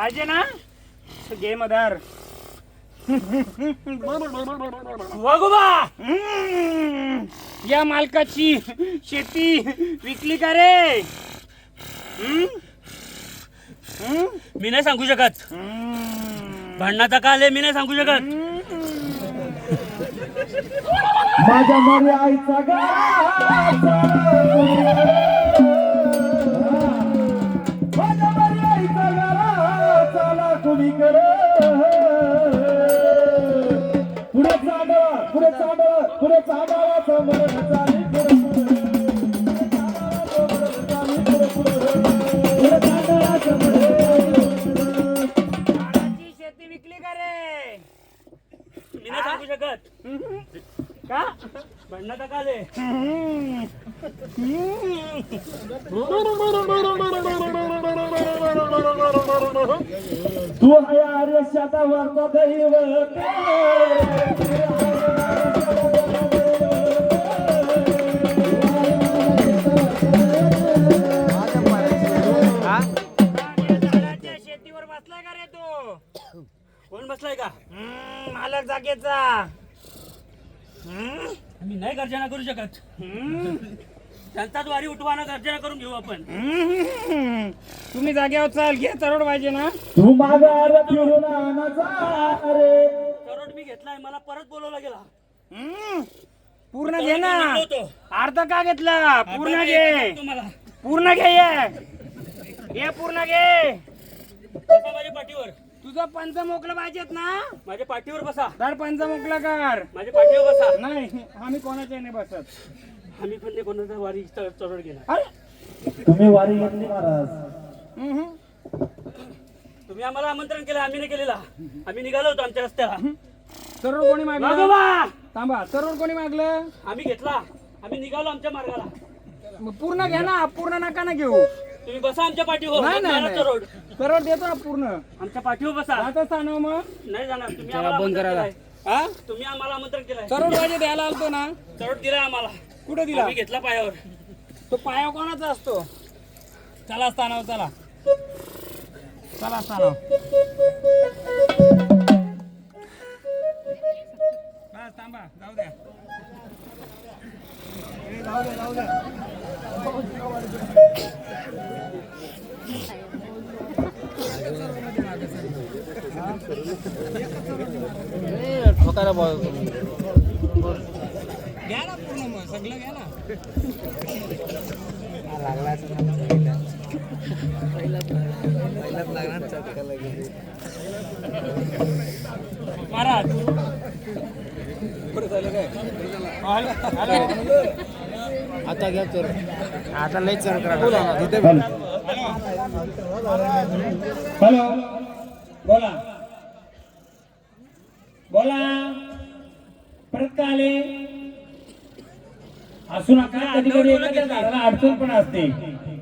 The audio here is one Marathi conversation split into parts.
पाहिजे ना घे मदार. वागोबा या मालकाची शेती विकली का रे? मी नाही सांगू शकत. भांडणाचा काल आहे, मी नाही सांगू शकत. माझ्या मारी आईचा गाचा, माझ्या मारी आईचा गाला कुणी कर. पुढे चांदवा पुढे चांदवा पुढे चांदवाचं मरण चाली पुढे शेती विकली का रे? मी नाही सांगू शकत. का भांडणाचा काल आहे. तू आहे आर्यशाचा वरचा दैवत. शेतीवर बसलाय का रे तू? कोण बसलाय का? मालक जागेचा. मी नाही गर्जना करू शकत. त्यांचाच वारी उठवाना गर्जना करून घेऊ आपण. तुम्ही जागेवर चाल घे चरोड पाहिजे ना. तू मागार फिरून आणाचा रे. करोड मी घेतलाय, मला परत बोलवला गेला. पूर्ण घे ना. होतो. अर्ध का घेतला? पूर्ण घे. तुम्हाला पूर्ण घे ये पूर्ण घे. बसा माझ्या पाठीवर. तुझं पंच मोकळं पाहिजेत ना? माझ्या पाठीवर बसा. तर पंच मोकळं कर. माझ्या पाठीवर बसा. नाही आम्ही कोणाच्या नाही बसत. आम्ही पण ते कोणाचा वारी चरोड घेणार. अरे तुम्ही वारी घेतली महाराज. तुम्ही आम्हाला आमंत्रण केलं, आम्ही नाही केलेला. आम्ही निघालो होतो आमच्या रस्त्याला. चरोड कोणी मागलं? वाघोबा! थांबा चरोड कोणी मागलं? आम्ही घेतला. आम्ही निघालो आमच्या मार्गाला. मग पूर्ण घ्या ना. पूर्ण नका ना घेऊ. तुम्ही बसा आमच्या पाठीवर. नाही मारा नाही चरोड. चरोड देतो ना पूर्ण. आमच्या पाठीवर बसा. आता सांग मग. नाही जाणार. तुम्ही आम्हाला आमंत्रण केलंय. हा तुम्ही आम्हाला आमंत्रण केलंय. चरोड पाहिजे द्यायला आलतो ना. चरोड दिलाय आम्हाला. कुठे दिला? आम्ही घेतला पायावर. तो पाया कोणाचा असतो? चला स्थानावर चला. चला स्थानावर. बस थांबा जाऊ द्या. जाऊ द्या. ठोकायला घ्या ना पूर्ण मग सगळं घ्या ना. महाराज आता घ्या चोर. आता लय चोर करा. हॅलो बोला बोला. परत का आले? असू नका. कधी कधी एखाद्या झाडाला अडचण पण असते.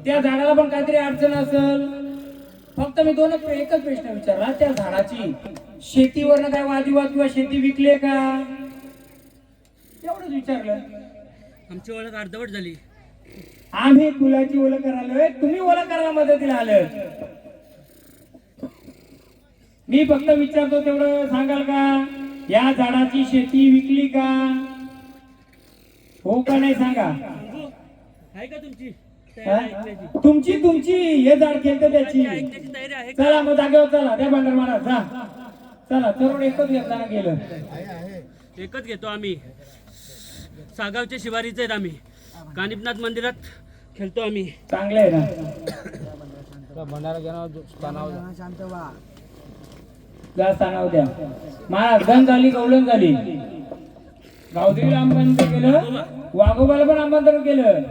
त्या झाडाला पण काहीतरी अडचण असेल. फक्त मी एकच प्रश्न विचारला. त्या झाडाची शेतीवरनं काय वादविवाद किंवा शेती विकली का? एवढंच विचारलं. आमची ओळख अर्धवट झाली. आम्ही फुलाची ओळख करायला, तुम्ही ओळख करायला मदतीला आलं. मी फक्त विचारतो तेवढं सांगाल का? या झाडाची शेती विकली का? हो का नाही सांगा. आहे का तुमची हा? तयारी ऐकण्याची? तुमची हे झाड केलं त्याची. ऐकण्याची तयारी आहे का? चला मग जागेवर चला. त्या भांडार महाराज जा. चला चरोड एकच घेतला गेलं. एकच घेतो आम्ही. सागावच्या शिवारीचे आहेत आम्ही. कानिपनाथ मंदिरात खेळतो आम्ही. चांगलं आहे ना. भंडारा घेणार जा स्थानावर द्या. महाराज गण झाली गवळण झाली. गावदेवीला आमंत्रण केलं, वाघोबाला पण आमंत्रण केलं.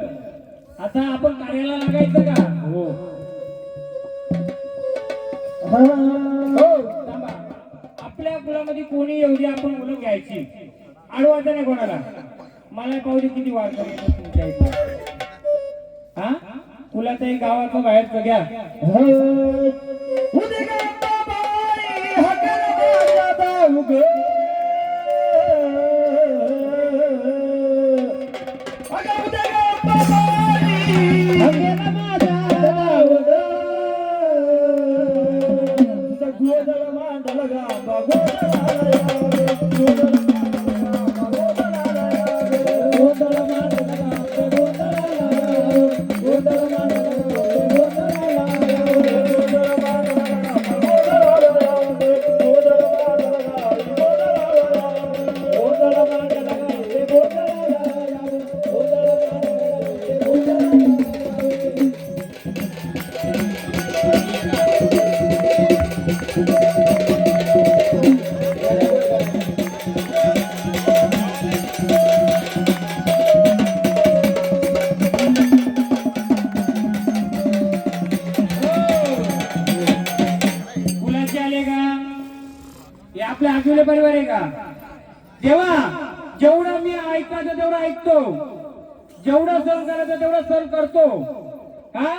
आता आपण कार्याला लागायचं का? हो थांबा. आपल्या कुळामध्ये कोणी येऊ दे, आपण मुलं घ्यायची. अडवायचं नाही कोणाला. मला पाहू दे किती वाढ तुमच्या इथे. हा कुलाचं एक गावाचं बाहेरचं घ्या. आहे का? देवा जेवढं मी ऐकायचं तेवढं ऐकतो, जेवढं सहन करायचं तेवढं सहन करतो. हा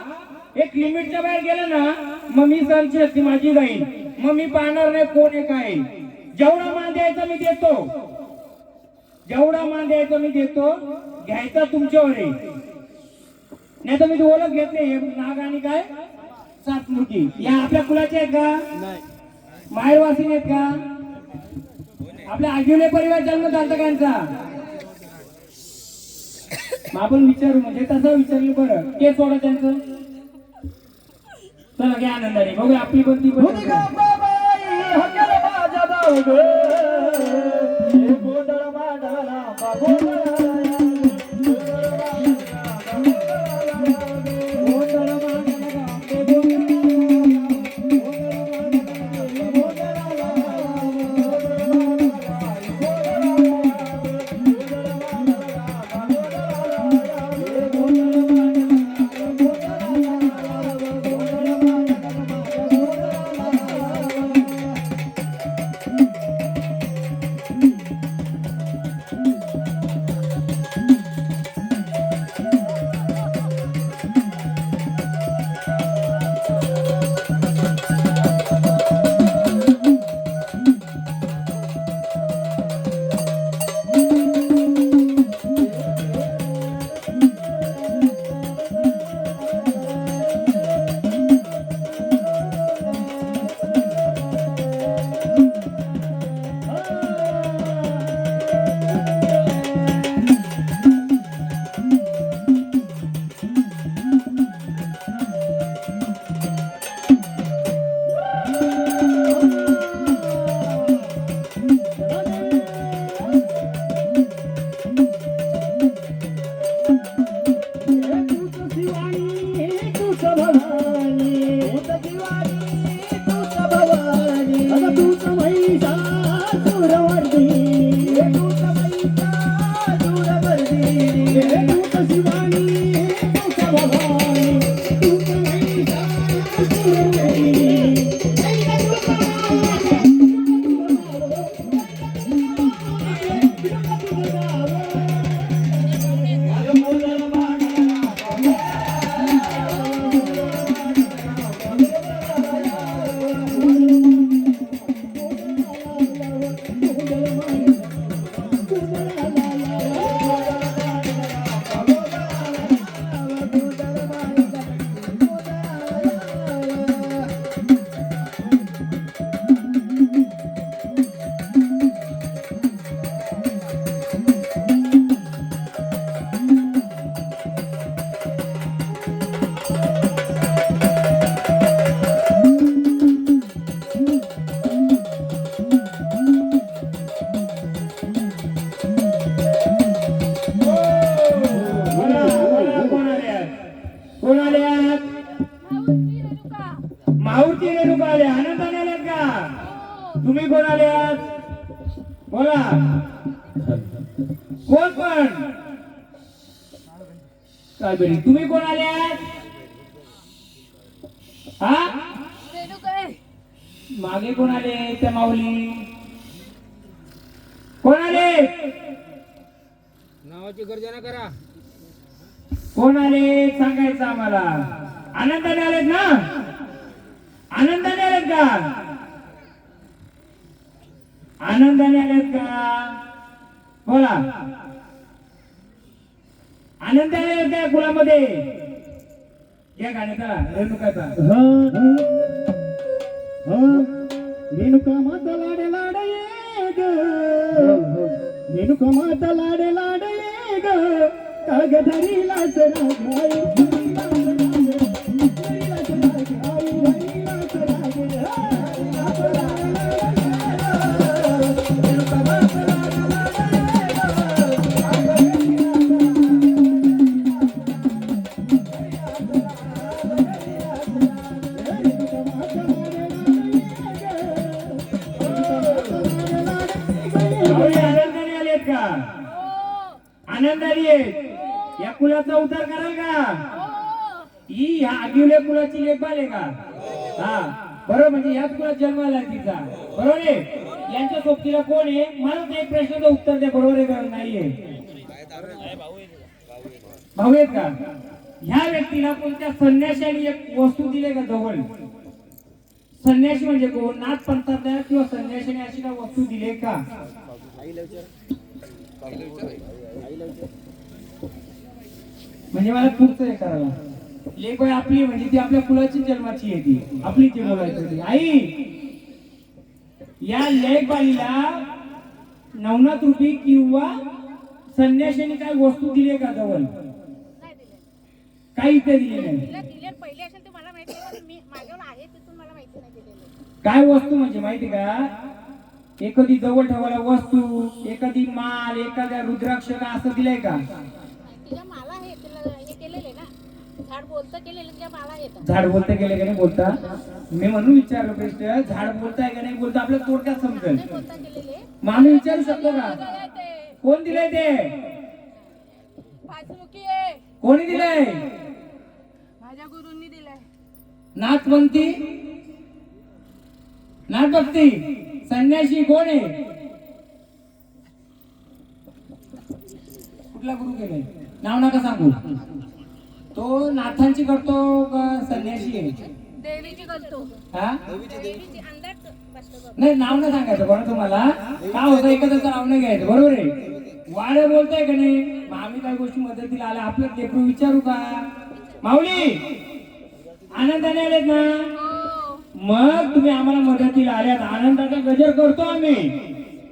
एक लिमिटच्या बाहेर गेलं ना मग मी सहनची असते माझी जाईल, मग मी पाहणार नाही कोण आहे काय. जेवढा मान द्यायचा मी देतो, जेवढा मान द्यायचा मी देतो, घ्यायचा तुमच्यावर आहे. नाही तर मी तू ओळख घेत नाही. नाग आणि काय सातमुखी या आपल्या कुलाचे आहेत का? माहेरवासी आहेत का? आपल्या आगिवले परिवार जन्म झालता त्यांचा? मग आपण विचारू म्हणजे तसं विचारलं बरं के सोडा त्यांचं. चला घ्या आनंदाने बघूया आपली पण ती पण. हक्याला माझ्या जाऊ ग, हे गोंधळ मांडला गोंधळ माऊरती रेणुका आल्या, आनंदाने आल्यात का? तुम्ही कोण आल्यात? बोला कोण पण काय बरी तुम्ही कोण आल्यात? हा मागे कोण आले? त्या माऊली कोण आले? नावाची गर्जना करा. कोण आले सांगायचं आम्हाला. आनंदाने आलेत ना? आनंदाने आलेत का? आनंदाने आलेत का? बोला आनंदाने आलेत का कुलामध्ये? या गाण्याचा रेणुकाचा रेणुका माता लाडे लाडे ये ग, रेणुका माता लाडे लाडे ये ग, कागधरीलाच रागाई आनंदाने आलेत का? आनंदाने आहेत. या कुलाचा उद्धार कराल का? ही ह्या आगिवल्या कुलाची लेखबाल आहे का? हा बरोबर म्हणजे याच कुलात जन्माला तिचा बरोबर आहे. यांच्या सोबतीला कोण आहे? मला ते एक प्रश्नाचं उत्तर द्या, बरोबर आहे का नाहीये? भाऊ आहेत का? ह्या व्यक्तीला कोणत्या संन्याशाने एक वस्तू दिले का जवळ? संन्याशी म्हणजे कोण? नाथ पंथातल्या किंवा संन्याशाने अशी का वस्तू दिले का? म्हणजे मला खूप हे करायला लेख आहे आपली, म्हणजे ती आपल्या कुलाची जन्माची आहे, ती आपली ती बोलायची होती. आई, या लेख बाईला नवनाथ रूपी किंवा संन्याशाने काय वस्तू दिली का जवळ? काही इथे दिले नाही. पहिले असेल ते मला माहिती आहे, मी माझ्यावर आहे तिथून मला माहिती नाही दिलेलं. काय वस्तू म्हणजे माहिती का? एखादी जवळ ठेवायला वस्तू, एखादी माल, एखाद्या रुद्राक्ष का असं दिलंय का? तिला माला आहे, तिला हे केलेले ना, झाड बोलतं केलेलं, तिला माला येतं. झाड बोलता गेले का नाही बोलता? मी म्हणून विचारलं प्रश्न, झाड बोलताय का नाही बोलता, आपल्या थोडक्यात समजेल. नाही बोलता केलेले. मामी विचारू शकतो का? दिलंय ते. कोण दिलंय ते? पाचमुखी आहे. कोणी दिलंय? माझ्या गुरूंनी दिलंय. नाथ म्हणती, नाथ भक्ती, संन्यासी कोण आहे? कुठला गुरु केलाय? नाव नका सांगू. तो नाथांची करतो का संन्यासी आहे? देवीची करतो. हा? देवीची अंदाज बसतो. नाही, नाव नाही सांगायचं कोणा तुम्हाला. का होतं एखाद्याचं नाव नाही घ्यायचं, बरोबर आहे? वाडे बोलताय का नाही? मग आम्ही काही गोष्टी मदतीला आल्या, आपलं लेकरू विचारू का? माऊली, आनंदाने आलेत ना? मग तुम्ही आम्हाला मदतीला आल्यात, आनंदाचा गजर करतो आम्ही.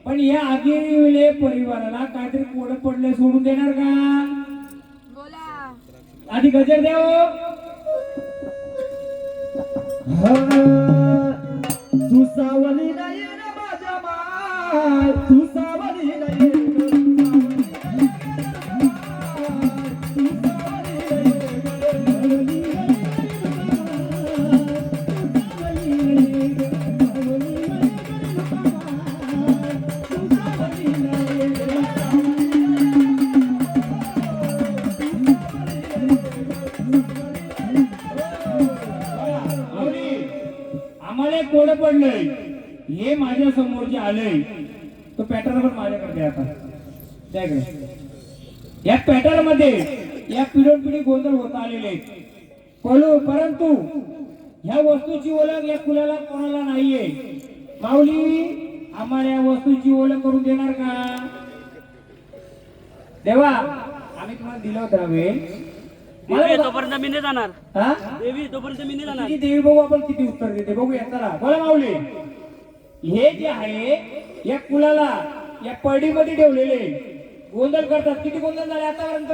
पण या आगिले परिवाराला काहीतरी कोड पडले सोडून देणार का? बोला. आधी गजर द्या हो. तू सावली नाही ना माझ्या माय, तू सावली नाही. आम्हाला कोड पडलंय, हे माझ्या समोर जे आलंय तो पॅटर्न पण माझ्याकडे द्या आता. द्या इकडे. या पॅटर्न मध्ये या पिढी गोंधळ होत आलेले परंतु ह्या वस्तूची ओळख या कुलाला कोणाला नाहीये. माऊली, आम्हाला या वस्तूची ओळख करून देणार का? देवा, आम्ही तुम्हाला दिलं होतं वेळ. देवी तोपर्यंत मी नाही जाणार. हा? देवी तोपर्यंत मी नाही जाणार. किती देवी बघू आपण, किती उत्तर देते बघूया. चला बोला माऊली. हे जे आहे या कुलाला या पडीमध्ये ठेवलेले गोंधळ करतात. किती गोंधळ झाले आतापर्यंत?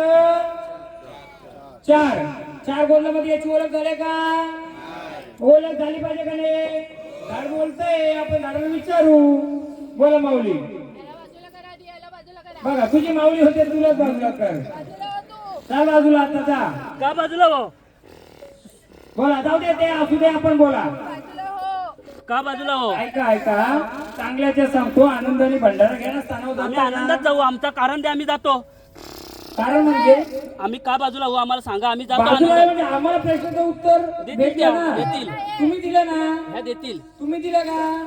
4. 4 गोंधळामध्ये याची ओळख झाली का? ओळख झाली पाहिजे का नाही? झाड बोलतंय, आपण झाडाला विचारू. बोला माऊली. याला बाजूला करा, याला बाजूला करा. बघा, तुझी माऊली होते, तुलाच बाजूला कर. बाजूला हो तू. चाल बाजूला आता जा. का बाजूला हो? बोला, जाऊ दे, ते असू दे, आपण बोला. बाजूला हो. का बाजूला हो? ऐका ऐका, चांगल्याच्या सांगतो, आनंदाने भंडारा घ्या. आम्ही आनंदात जाऊ, आमचा कारण द्या, आम्ही जातो. कारण म्हणजे आम्ही का बाजूला हो आम्हाला सांगा, आम्ही जातो बाजूला आनंदात. म्हणजे आम्हाला प्रश्नाचं उत्तर देतील भेटलं त्या, ना? देतील. तुम्ही दिलं ना? ह्या देतील. तुम्ही दिलं का?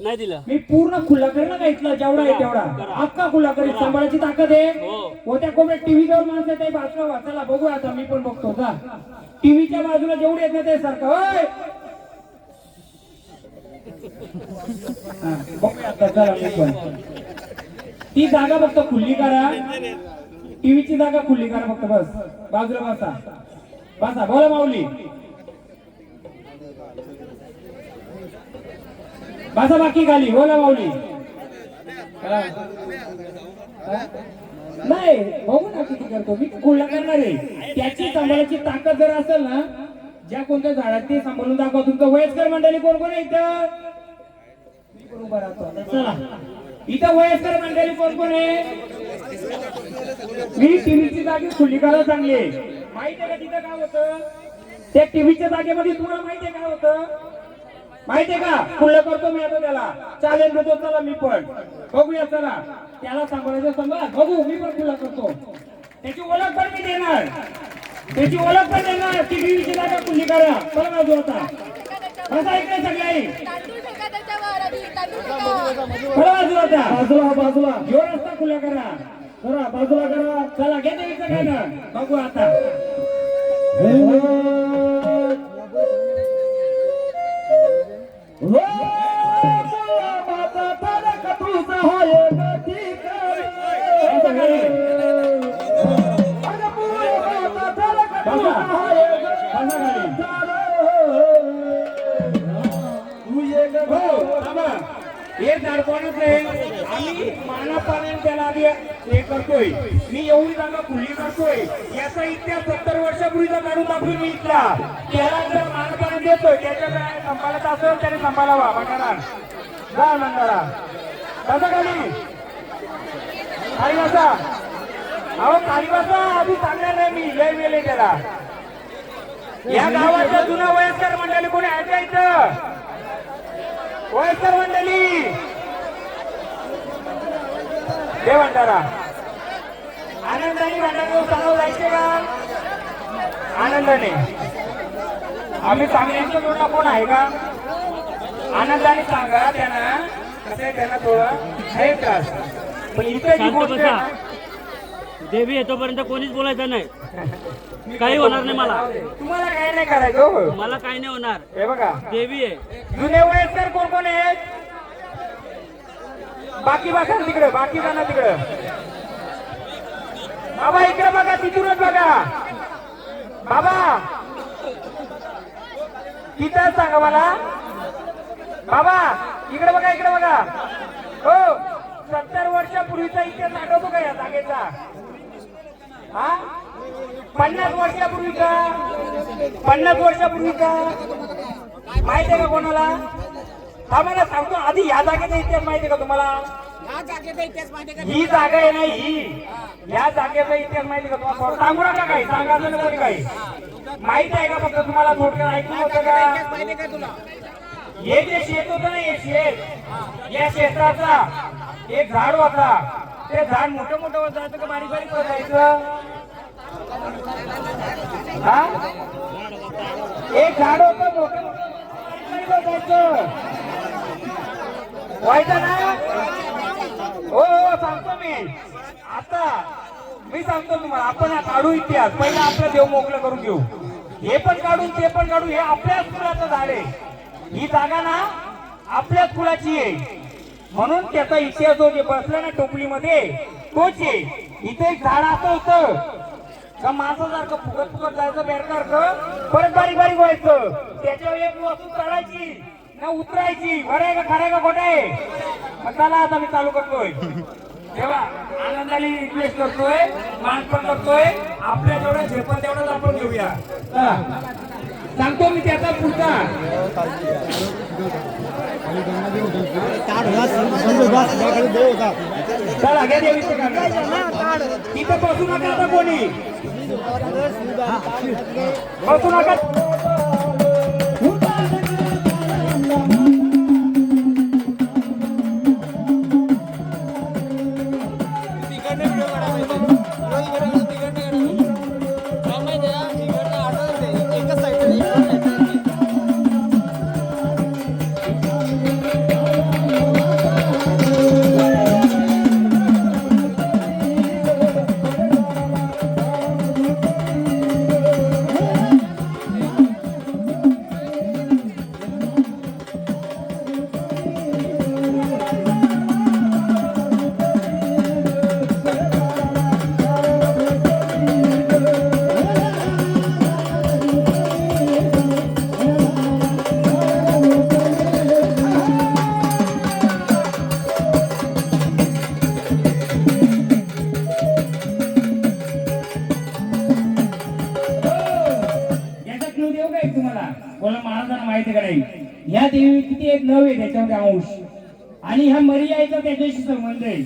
नाही दिलं. मी पूर्ण खुला करेन ना इथला, जेवढा आहे तेवढा करा. अख्खा खुला करेन. करा. सांभाळायची ताकद आहे. हो. होत्या कोपऱ्यात टीव्हीवर माणसं ते बाजूला वाचायला बघू. आता मी पण बघतो का टीव्हीच्या बाजूला जेवढे येत ना ते सारखं. होय, हा, बघूया आता. चला मी पण ती जागा फक्त खुल्ली करा, टीव्हीची जागा खुल्ली करा फक्त. बस बाजूला बसा, बसा. बोला माऊली. बसा बाकी खाली. बोला माऊली. हा. नाही, बघू ना किती करतो मी. खुल्ला करणार आहे. त्याची सांभाळायची ताकद जर असेल ना, ज्या कोणत्या झाडात ते सांभाळून दाखवा. तुमचं वयस्कर मंडळी कोण कोण आहे इथं? मी पण उभा राहतो आता. चला, इथं वयस्कर मंडळी कोण कोण आहे? मी टीव्हीची जागी खुली करायला चांगली आहे. माहिती आहे का तिथं काय होतं? त्या टीव्हीच्या जागेमध्ये तुम्हाला माहिती आहे काय होतं? माहितीये का? खुल्लं करतो मी आता त्याला. चॅलेंज देतो. चला मी पण बघूया. चला, त्याला सांभाळायचं सांभाळ. बघू, मी पण खुल्ला करतो. त्याची ओळख पण मी देणार. त्याची ओळख पण देणार. टीव्हीची जागा खुली करा. चला बाजू आता. बसा इकडे सगळे. तांदूळ फेका त्याच्यावर. खरं बाजूला द्या. बाजूला बाजूला ह्यो रस्ता खुला करा. करा बाजूला करा चला घे देवीचं गाणं बघू आता. माता तारक तुझा होय ठिकाण असं गाणं. अगं पुरे माता तारक तुझा होय असं गाणं. तू ये ग हो थांबा. हे झाड कोणाचं आहे? आम्ही मानापाण्याने त्याला आधी हे करतोय. मी एवढी जागा खुली करतोय. याचा इतिहास 70 वर्षापूर्वीचा काढून दाखवून मी इथला. त्याला जर मानापाणी देतोय त्याच्या काय संपायला असेल त्याने संपायला भंडारा जा भंडारा कसं खाली खाली बसा. अहो खाली बसा. आधी सांगणार नाही मी लय वेळ त्याला. या गावाच्या जुना वयस्कर मंडळी कोणी आहे का इथं? वयस्कर मंडळी दे भंडारा. आनंदाने भंडारा सांगावं जायचे का? आनंदाने आम्ही सांगण्याचं जोडला कोण आहे का? आनंदाने सांगा त्यांना. कसं आहे त्यांना थोडं आहे का? पण इथे जी शांत गोष्ट आहे बसा. ना, देवी येतोपर्यंत कोणीच बोलायचं नाही. काही होणार नाही मला. तुम्हाला काय नाही करायचं हो. मला काही नाही होणार. हे बघा देवी आहे. जुने वयस्कर कोण कोण आहेत? बाकी बघा तिकडे. बाकी बघा तिकडे. बाबा इकडे बघा. तिथूनच बघा. बाबा तिथं सांगा मला. बाबा इकडे बघा. इकडे बघा. हो 70 वर्षापूर्वीचा इतिहास आठवतो का या जागेचा? हा 50 वर्षापूर्वीचा. 50 वर्षापूर्वीचा माहिती आहे का कोणाला? आम्हाला सांगतो आधी या जागेचा इतिहास माहिती आहे का तुम्हाला? ही जागा आहे ना ही. या जागेचा इतिहास माहिती आहे का तुम्हाला? सांगू नका काही. सांगायचं नाही काही. माहिती आहे का फक्त तुम्हाला? थोडक्यात ऐकून होतं का? हे जे शेत होतं ना हे शेत. या शेताचा एक झाड होता. ते झाड मोठं मोठं होत जायचं का बारीक बारीक होत जायचं? हा एक झाड होतं मोठं मोठं व्हायचं ना? हो हो सांगतो मी. आता मी सांगतो तुम्हाला. आपण हा काढू इतिहास. पहिला आपलं देव मोकळं करून घेऊ. हे पण काढून ते पण काढू. हे आपल्याच कुळाचं झाड आहे. ही जागा ना आपल्याच कुळाची आहे. म्हणून त्याचा इतिहास जो जे बसला ना टोपलीमध्ये तोच आहे. इथे एक झाड असं होतं का माणसासारखं फुगत फुगत जायचं बेरसारखं. परत बारीक बारीक व्हायचं. त्याच्यावर एक वस्तू चढायची ना उतरायची. बरं आहे का? खरं आहे का खोटं आहे? मग चला आता मी चालू करतोय. तेव्हा आनंदाने रिक्वेस्ट करतोय. मान पण करतोय. आपल्या जेवढं झेपण तेवढंच आपण घेऊया. चला सांगतो मी त्याचा पुढचा. चला घ्या देवीचं गाणं. तिथं बसू नका आता कोणी. बसू नका. बोला महाराजांना माहिती का नाही? या देवी किती एक नव आहे त्याच्यामध्ये अंश. आणि ह्या मर्यादेचा त्याच्याशी संबंध आहे.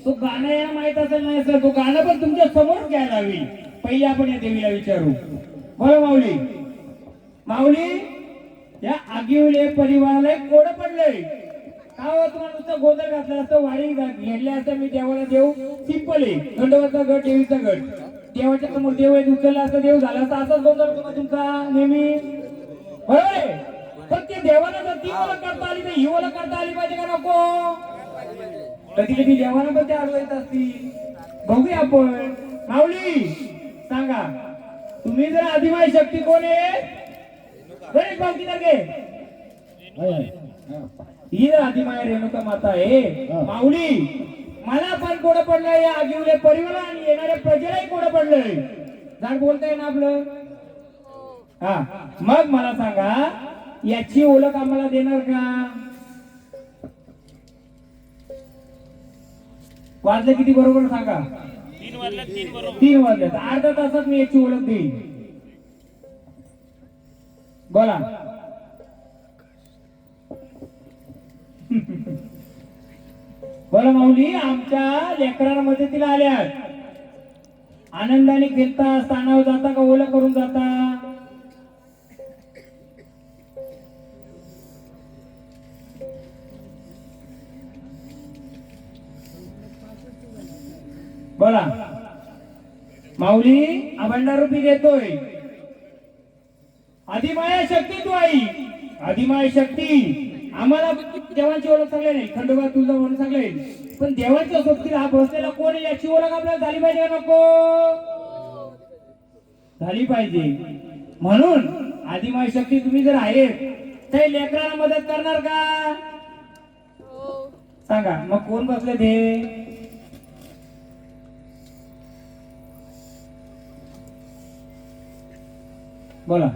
तो गाणं याला माहित असेल नाही सर. तो गाणं पण तुमच्या समोर घ्यायला हवी. पहिले आपण या देवीला विचारू. बोला माऊली. माऊली या आगिवले परिवाराला एक कोड पडलंय. का हो तुम्हाला नुसतं गोंधळ घातलं असतं. वारी घेतल्या असतं. मी देवाला देव सिंपल आहे. दंडवरचा गट देवीचा गट. देवाच्या समोर देव आहे. उचलला असतं देव झाला असता. असाच गोंधळ होतो तुमचा नेहमी. बरोबर आहे. पण ते देवाला जर ती ओळख करता आली तर ही ओळख करता आली पाहिजे का नको? कधी कधी देवाला पण ते अडवायचं असतील. बघूया आपण. माऊली सांगा, तुम्ही जर आदिमाय शक्ती कोण आहे? बरेच पावती लागे ही जर आदिमाय रेणुका माता आहे. माऊली मला पण कोडं पडलंय, या आगिवले परिवार आणि येणाऱ्या प्रजेलाही कोडं पडलंय. झाड बोलताय ना आपलं? हा, मग मला सांगा, याची ओळख आम्हाला देणार का? वाजले किती बरोबर सांगा? 3 वाजले 3 बरोबर. 3 वाजले. अर्धा तासात मी याची ओळख देईन. बोला. बोला माऊली, आमच्या लेकरांमध्ये तिला आल्या आनंदाने खेळता, स्थानावर जाता का ओला करून जाता? बोला. माऊली अभंडार रूपी देतोय. आदिमाया शक्ती तू आई, आदिमाया शक्ती. आम्हाला देवांची ओळख सांगले नाही, खंडोबा तुझं म्हणून सांगले, पण देवाच्या सोबतीला हा बसलेला कोण आहे याची ओळख आपल्याला झाली पाहिजे का नको? झाली पाहिजे. म्हणून आदिमाय शक्ती तुम्ही जर आहेत तर लेकराला मदत करणार का? सांगा. मग कोण बसले ते? बोला.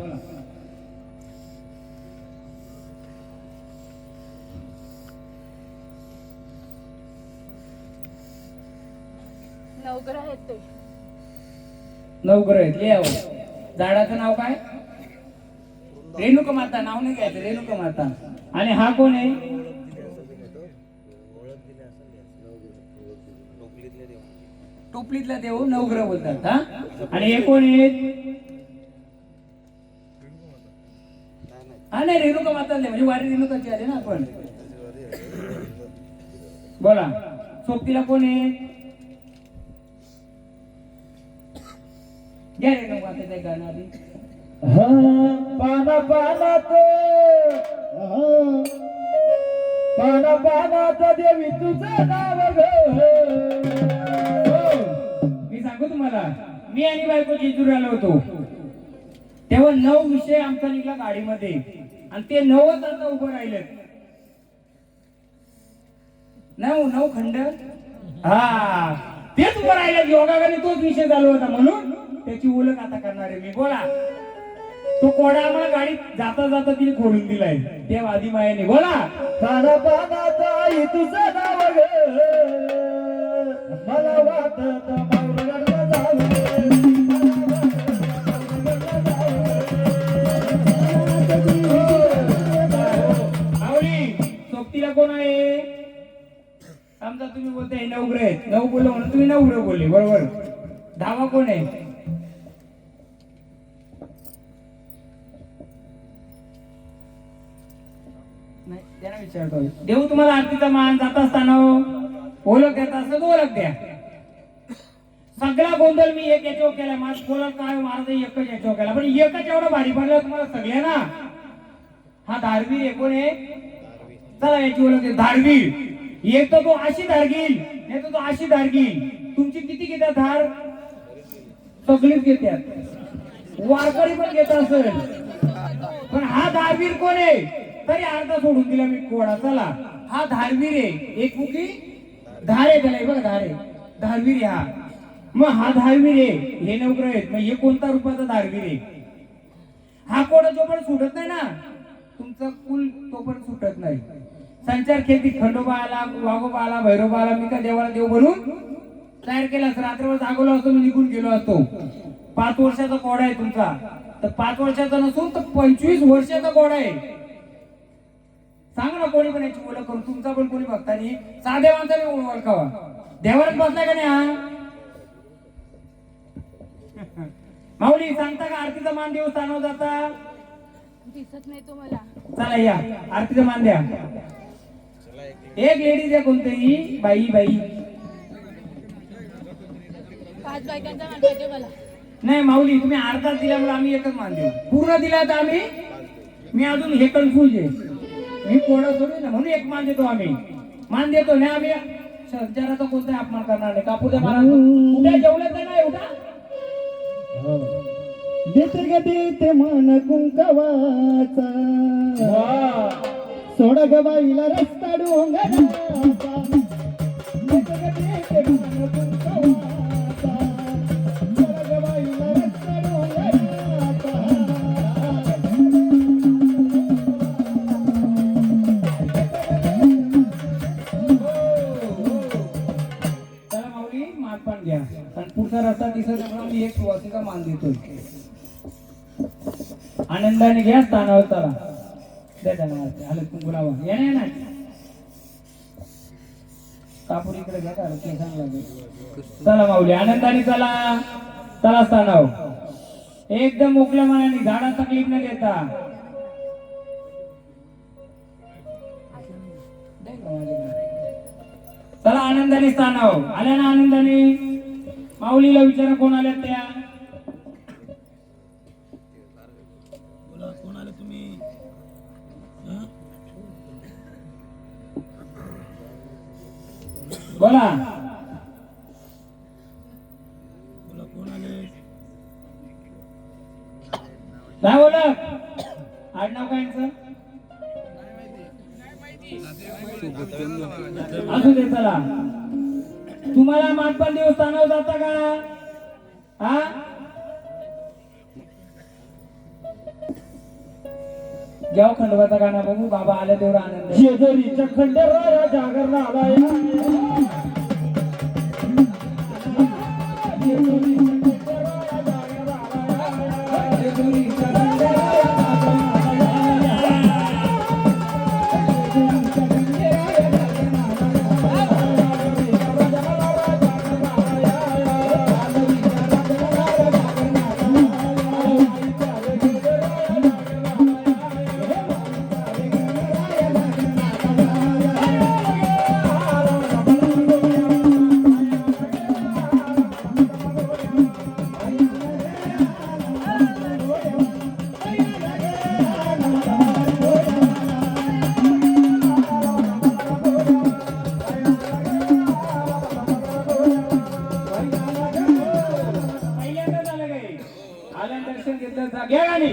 नवग्रह आहेत ते. नवग्रह आहेत. लिहावं. झाडाचं नाव काय? रेणुका माता. नाव नाही घ्यायचं, रेणुका माता. आणि हा कोण आहे? टोपलीतला देव नवग्रह बोलतात. हा, आणि हे कोण आहेत? हा नाही, रेणुका माता म्हणजे वारी रेणुकाची आले ना आपण. बोला. सोबतीला कोण आहे? घ्या रेणुका मातेचं गाणं आधी. पाना पानात पाना पानात देवी तुझं नाव ग. मी सांगू तुम्हाला, मी आणि बायको जेजुरीला होतो तेव्हा 9 विषय आमचा निघला गाडीमध्ये आणि ते 9च आता उभं राहिले. 9 खंड. हा, तेच उभं राहिले. योगाने तोच विषय चालू होता म्हणून त्याची ओळख आता करणार आहे मी. बोला. तो कोडा आम्हाला गाडीत जाता जाता तिने खोडून दिलाय देव आदिमायाने. बोला. पाना पानात आई तुझं नाव ग. मला वाटत मावळगडला जाऊ. माऊली सोबतीला कोण आहे? समजा तुम्ही बोलताय नवग्रह आहेत. 9 बोललो म्हणून तुम्ही नवग्रह बोलले, बरोबर. 10वा कोण आहे? नाही, त्यांना विचारतो. देऊ तुम्हाला आरतीचा मान जात असताना ओळख देत असत ओळख द्या. सगळा गोंधळ मी एक याच्यावर केला. माझ बोला काय महाराज एकच याच्यावर केला, पण एकच एवढं भारी पडलं तुम्हाला सगळ्यांना. हा धारवीर आहे. कोण आहे? चला याची ओळख. धारवीर. एक तर तो अशी धार घेईल, नाही तर तो अशी धार घेईल. तुमची किती घेतात धार? सगळीच घेतात. वारकरी पण घेत असेल. पण हा धारवीर कोण आहे? तरी अर्धा सोडून दिला मी कोडा. चला, हा धारवीर आहे. एक मुखी धार आहे त्याला. बघा धार आहे, धारवीर आहे हा. मग हा धारवीर आहे, हे नवग्रह आहेत. मग हे कोणता रूपाचा धारवीर आहे? हा कोडा जो पण सुटत नाही ना, तुमचं कुल तो पण सुटत नाही. संचार खेती खंडोबा आला, वाघोबा आला, भैरोबा आला, मी का देवाला देव बनून तयार केला. रात्रभर जागवलो असतो, मी निघून गेलो असतो. 5 वर्षाचा कोडा आहे तुमचा, तर 5 वर्षाचा नसून तर 25 वर्षाचा कोडा आहे. सांगा ना कोणी पण याची ओळख करून. तुमचा पण कोणी भक्तानी साध्या माणसाने ओळखावा. देवालाच बसलाय का नाही हा? माऊली सांगता का आरतीचा मान देव स्थानावर जाता? दिसत नाही तो मला. चला या आरतीचा मान द्या. एक लेडीज आहे कोणतरी बाई. 5 बायकांचा मान पाहिजे मला. नाही माऊली, तुम्ही अर्धाच दिल्यामुळे आम्ही एकच मान देऊ. पूर्ण दिला तर आम्ही मी अजून हे कन्फ्यूज आहे. मी कोणा सोडून ना म्हणून एक मान देतो आम्ही. मान देतो ना आम्ही. संचाराचा कोणता अपमान करणार नाही. कापू द्या मला. उद्या जेवलं तर नाही उद्या. देते ग देते मान कुंकवाचा सोड ग बाईला रस्ता डोंगराचा. देते ग देते मान कुंकवाचा सोड ग बाईला रस्ता डोंगराचा. चला माऊली मान पण घ्या. आणि पुढचा रस्ता दिसत म्हणून मी एक सुवासिका मान देतोय. आनंदाने घ्या स्थानावर चला. द्या त्यांना मारते. आलं कुंकुलावा येणे ना. कापूर इकडे घ्या का केसांना लागेल. चला माऊली आनंदाने चला. चला स्थानावर एकदम मोकळ्या मनाने. झाडा तकलीफ न देता. चला आनंदाने स्थानावर. आल्या ना आनंदाने. माऊलीला विचारा कोण आल्या त्या. बोला काय बोला. आडनाव काय यांचं? असू दे चला. तुम्हाला मानपान देवस्थानावर जाता का? हा जेव्हा खंडोबाचा गाणं बघू. बाबा आल्या तेवढा आनंद. जेजुरीच्या खंडेराया जागर आलाय. दर्शन घेतलं जा. घ्या गाणी.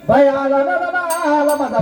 बाई आला ना आला माझा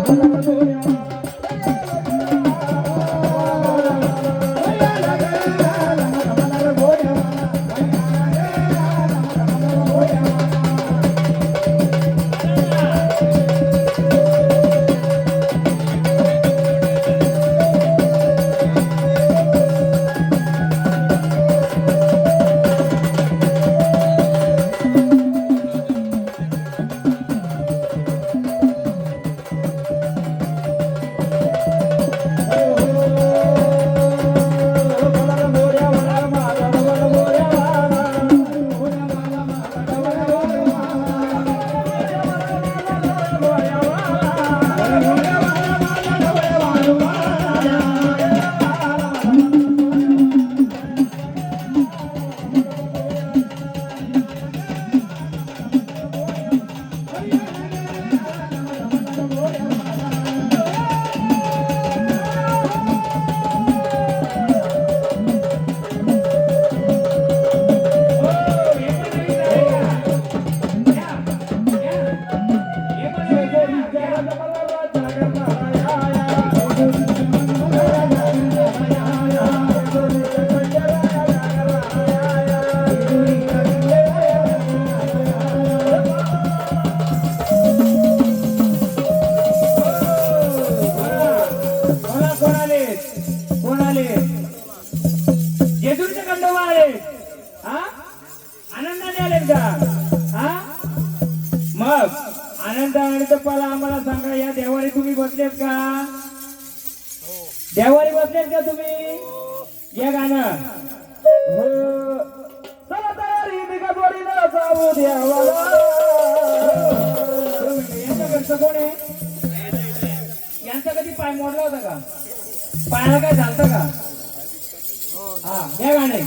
मग आनंद आणि तपाला आम्हाला सांगा. या देवारी तुम्ही बसलेत का? देवारी बसलेत का तुम्ही? या गाणं. चला तयारी निघा जोडीनं जाऊ देवाला. यांचं घरचं कोण आहे? यांचा कधी पाय मोडला होता का? पायाला काय झालं का? हा या गाणे.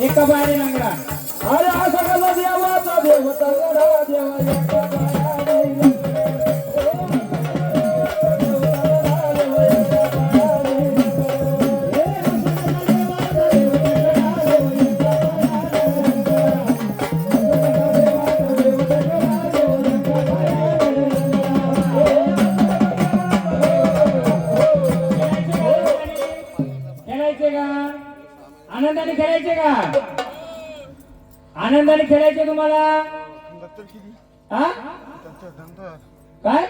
एका पायाने लंगडा. अरे हा सगळा देवाचा देवता गडा देवा एका पायाने. आनंदाने खेळायचे का? आनंदाने खेळायचे तुम्हाला? हा काय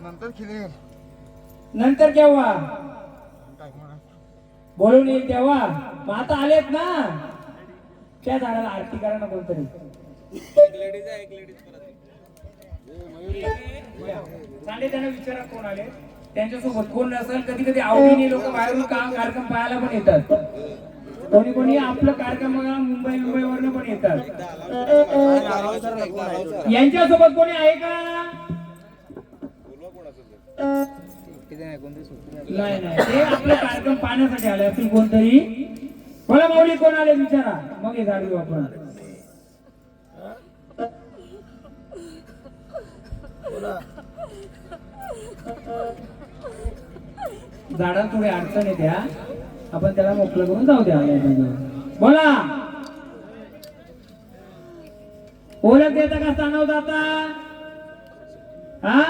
नंतर खेळेल. नंतर केव्हा बोलून येईल तेव्हा? मग आता आलेत ना त्या झाडाला आरती करा ना कोणतरी. चांगले त्यांना विचारा कोण आले त्यांच्यासोबत कोण नसेल. कधी कधी आवडीने लोक बाहेरून कार्यक्रम पाहायला पण येतात. कोणी कोणी आपलं कार्यक्रम मुंबईवरनं पण येतात. यांच्यासोबत कोणी आहे का? नाही नाही ते आपला कार्यक्रम पाहण्यासाठी आले असतील कोणतरी. बोला माऊली कोण आले विचारा मग हे झाडू आपण. झाडा थोडी अडचण येत्या आपण त्याला मोकळं करून जाऊ द्या. बोला ओळख देता का सांगव जाता? हा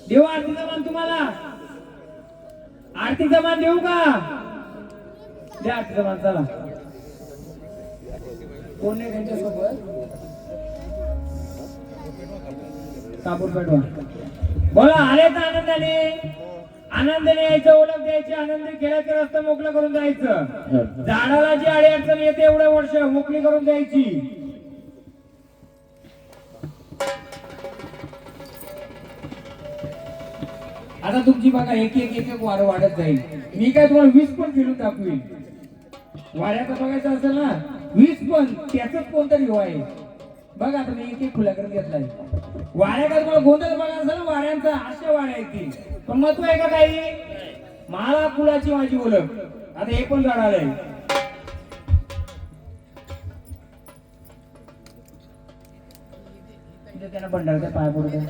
देऊ आरतीचा मान तुम्हाला? आरतीचा मान देऊ का? द्या आरतीचा मान. चला कोण नाही त्यांच्यासोबत कापूर पेटवा. बोला आले तर आनंदाने आनंदाने यायचं ओळख द्यायची आनंदी खेळायचं रस्ता मोकळं करून जायचं. झाडाला जी अडी अडचण येते एवढ्या वर्ष मोकळी करून द्यायची. आता तुमची बघा एक एक एक एक वारं वाढत जाईल. मी काय तुम्हाला 20 पण खेळून दाखवील. वाऱ्याचं बघायचं असेल ना 20 पण त्याच कोणतरी हो आहे. बघा आता मी एक एक खुला करून घेतलाय. वाऱ्या का तुम्हाला गोंधळ बघा असेल ना वाऱ्यांचा अशा वाऱ्या येतील पण महत्व आहे का काही? मला फुलाची माझी ओळख. आता हे पण झाड आलंय. त्यांना भंडारा पाय पडू द्या.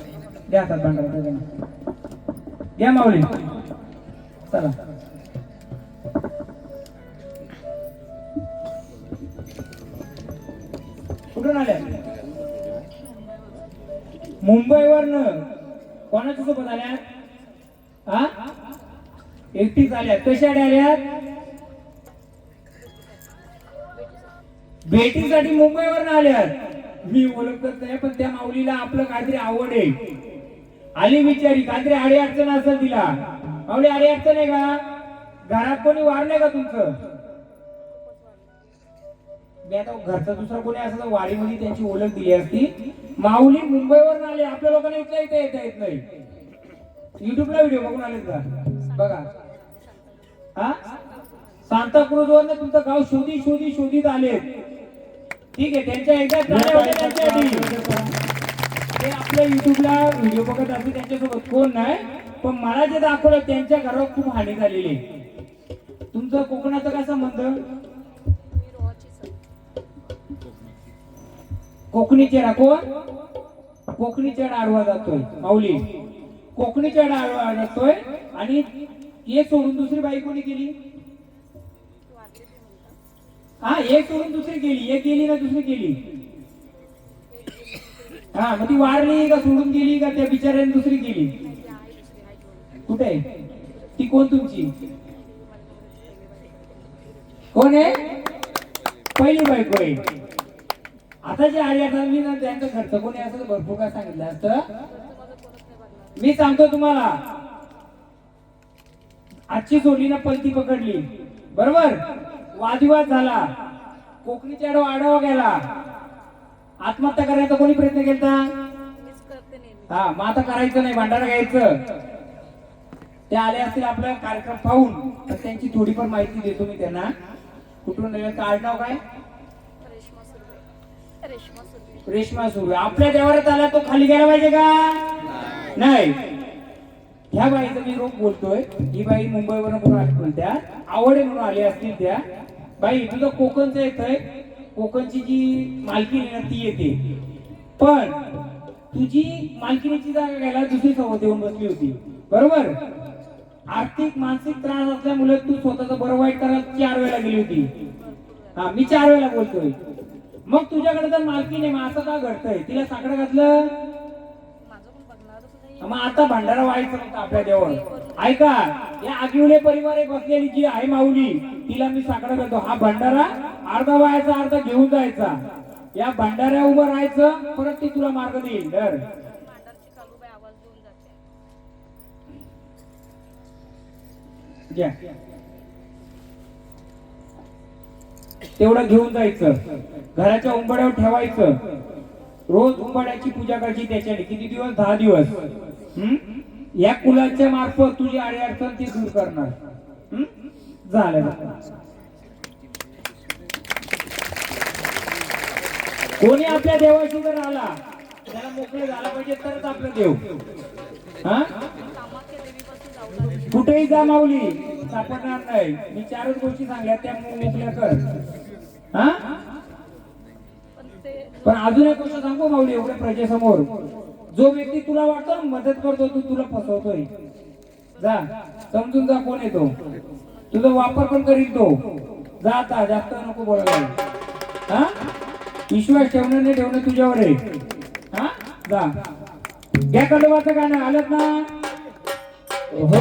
द्या हातात भंडारा त्यांना. घ्या माऊली चला. कुठून आल्या? मुंबईवरनं. कोणाच्या सोबत आल्यात? हा एकटीच आल्यात. कशा आल्यात? भेटीसाठी मुंबईवरनं आल्यात. मी ओळखत नाही पण त्या माऊलीला आपलं काहीतरी आवड आहे. आली विचारी काहीतरी अडी अडचण असेल तिला. माऊली अडी अडचण आहे का? घरात कोणी वारलंय का तुमचं? मी आता घरचा दुसरा कोणी असं वाडीमध्ये त्यांची ओळख दिली असती. माऊली मुंबईवर आले. आपल्या लोकांना इथल्या इथे येता येत नाही. युट्यूबला व्हिडिओ बघून आले का? बघा हा सांताक्रूज वर तुमचं गाव शोधित आले. ठीक आहे त्यांच्या एकदा ते आपल्या युट्यूबला व्हिडिओ बघत असते. त्यांच्यासोबत कोण नाही पण मला जे दाखवलं त्यांच्या घरावर खूप हानी झालेली. तुमचं कोकणाचं काय संबंध? कोकणी चेडा कोण? कोकणी चेडा आडवा जातोय माऊली. कोकणी चेडा आडवा जातोय आणि एक सोडून दुसरी बाई कोणी केली? हा एक सोडून दुसरी केली. एक गेली ना दुसरी केली. हा मग ती वारली का सोडून गेली का त्या बिचाऱ्याने दुसरी केली? कुठे आहे ती? कोण तुमची? कोण आहे? पहिली बायको आहे. आता जे आली आता मी ना त्यांचं घरचं कोणी असं भरपूर काय सांगितलं असतं. मी सांगतो तुम्हाला आजची सोडली ना पलती पकडली बरोबर. वादविवाद झाला. कोकणीच्या आडवा गेला. आत्महत्या करायचा कोणी प्रयत्न केला? हा मग आता करायचं नाही. भंडारा घ्यायचं. ते आले असतील आपला कार्यक्रम पाहून तर त्यांची थोडीफार माहिती देतो मी त्यांना. कुठून कार्ड नाव काय? रेश्मा सुर्वे. आपल्या देवारात आला तो खाली गेला पाहिजे का? नाही. ह्या बाईचं मी रोग बोलतोय. ही बाई मुंबईवरून कोण आली बोलत्या आवड आहे म्हणून आली असतील त्या. बाई तुझं कोकणचं येतंय. कोकणची जी मालकीण आहे ना ती येते पण तुझी मालकीणीची जागा घ्यायला दुसरी सोबत येऊन बसली होती बरोबर. आर्थिक मानसिक त्रास असल्यामुळे तू स्वतःच बरं वाईट करायला 4 वेळा गेली होती. हा मी 4 वेळा बोलतोय. मग तुझ्याकडे तर मालकीण आहे मग असं का घडतंय? तिला साकडं घातलं. मग आता भंडारा व्हायचं नव्हतं आपल्या देवावर. ऐका, या आगिवले परिवार बसलेली जी आहे माऊली, तिला मी साकडा करतो. हा भंडारा अर्धा व्हायचा, अर्धा घेऊन जायचा. या भंडाऱ्या उभं राहायचं, परत ती तुला मार्ग देईल. डर मांडरची कालूबाई आवाज देऊन जाते. घ्या. तेवढं घेऊन जायचं, घराच्या उंबड्यावर ठेवायचं. रोज उंबड्याची पूजा करायची त्याच्याने. किती दिवस? 10 दिवस. या कुलाच्या मार्फत तुझी अडचण ती दूर करणार. झालं. कोणी आपल्या देवाशी जर आला, त्याला मोकळे झाला पाहिजे तरच आपलं देव. हा, कामाख्या देवीपासून जाऊ लागले. कुठेही जा माऊली, सापडणार नाही. मी 4च गोष्टी सांगल्या, त्या मोकळ्या कर. हा, पण ते पण अजून एक गोष्ट सांगू माऊली, एवढ्या प्रजेसमोर जो व्यक्ती तुला वाटतो ना मदत करतो, तू तुला फसवतोय. जा, समजून जा कोण येतो. तुझा वापर पण करील तो. जा आता, जास्त नको बोलायला. हा, विश्वास ठेवणं नाही ठेवणं तुझ्यावर आहे. हा, जा. घ्या कडवाचं गाणं. आलं ना? हो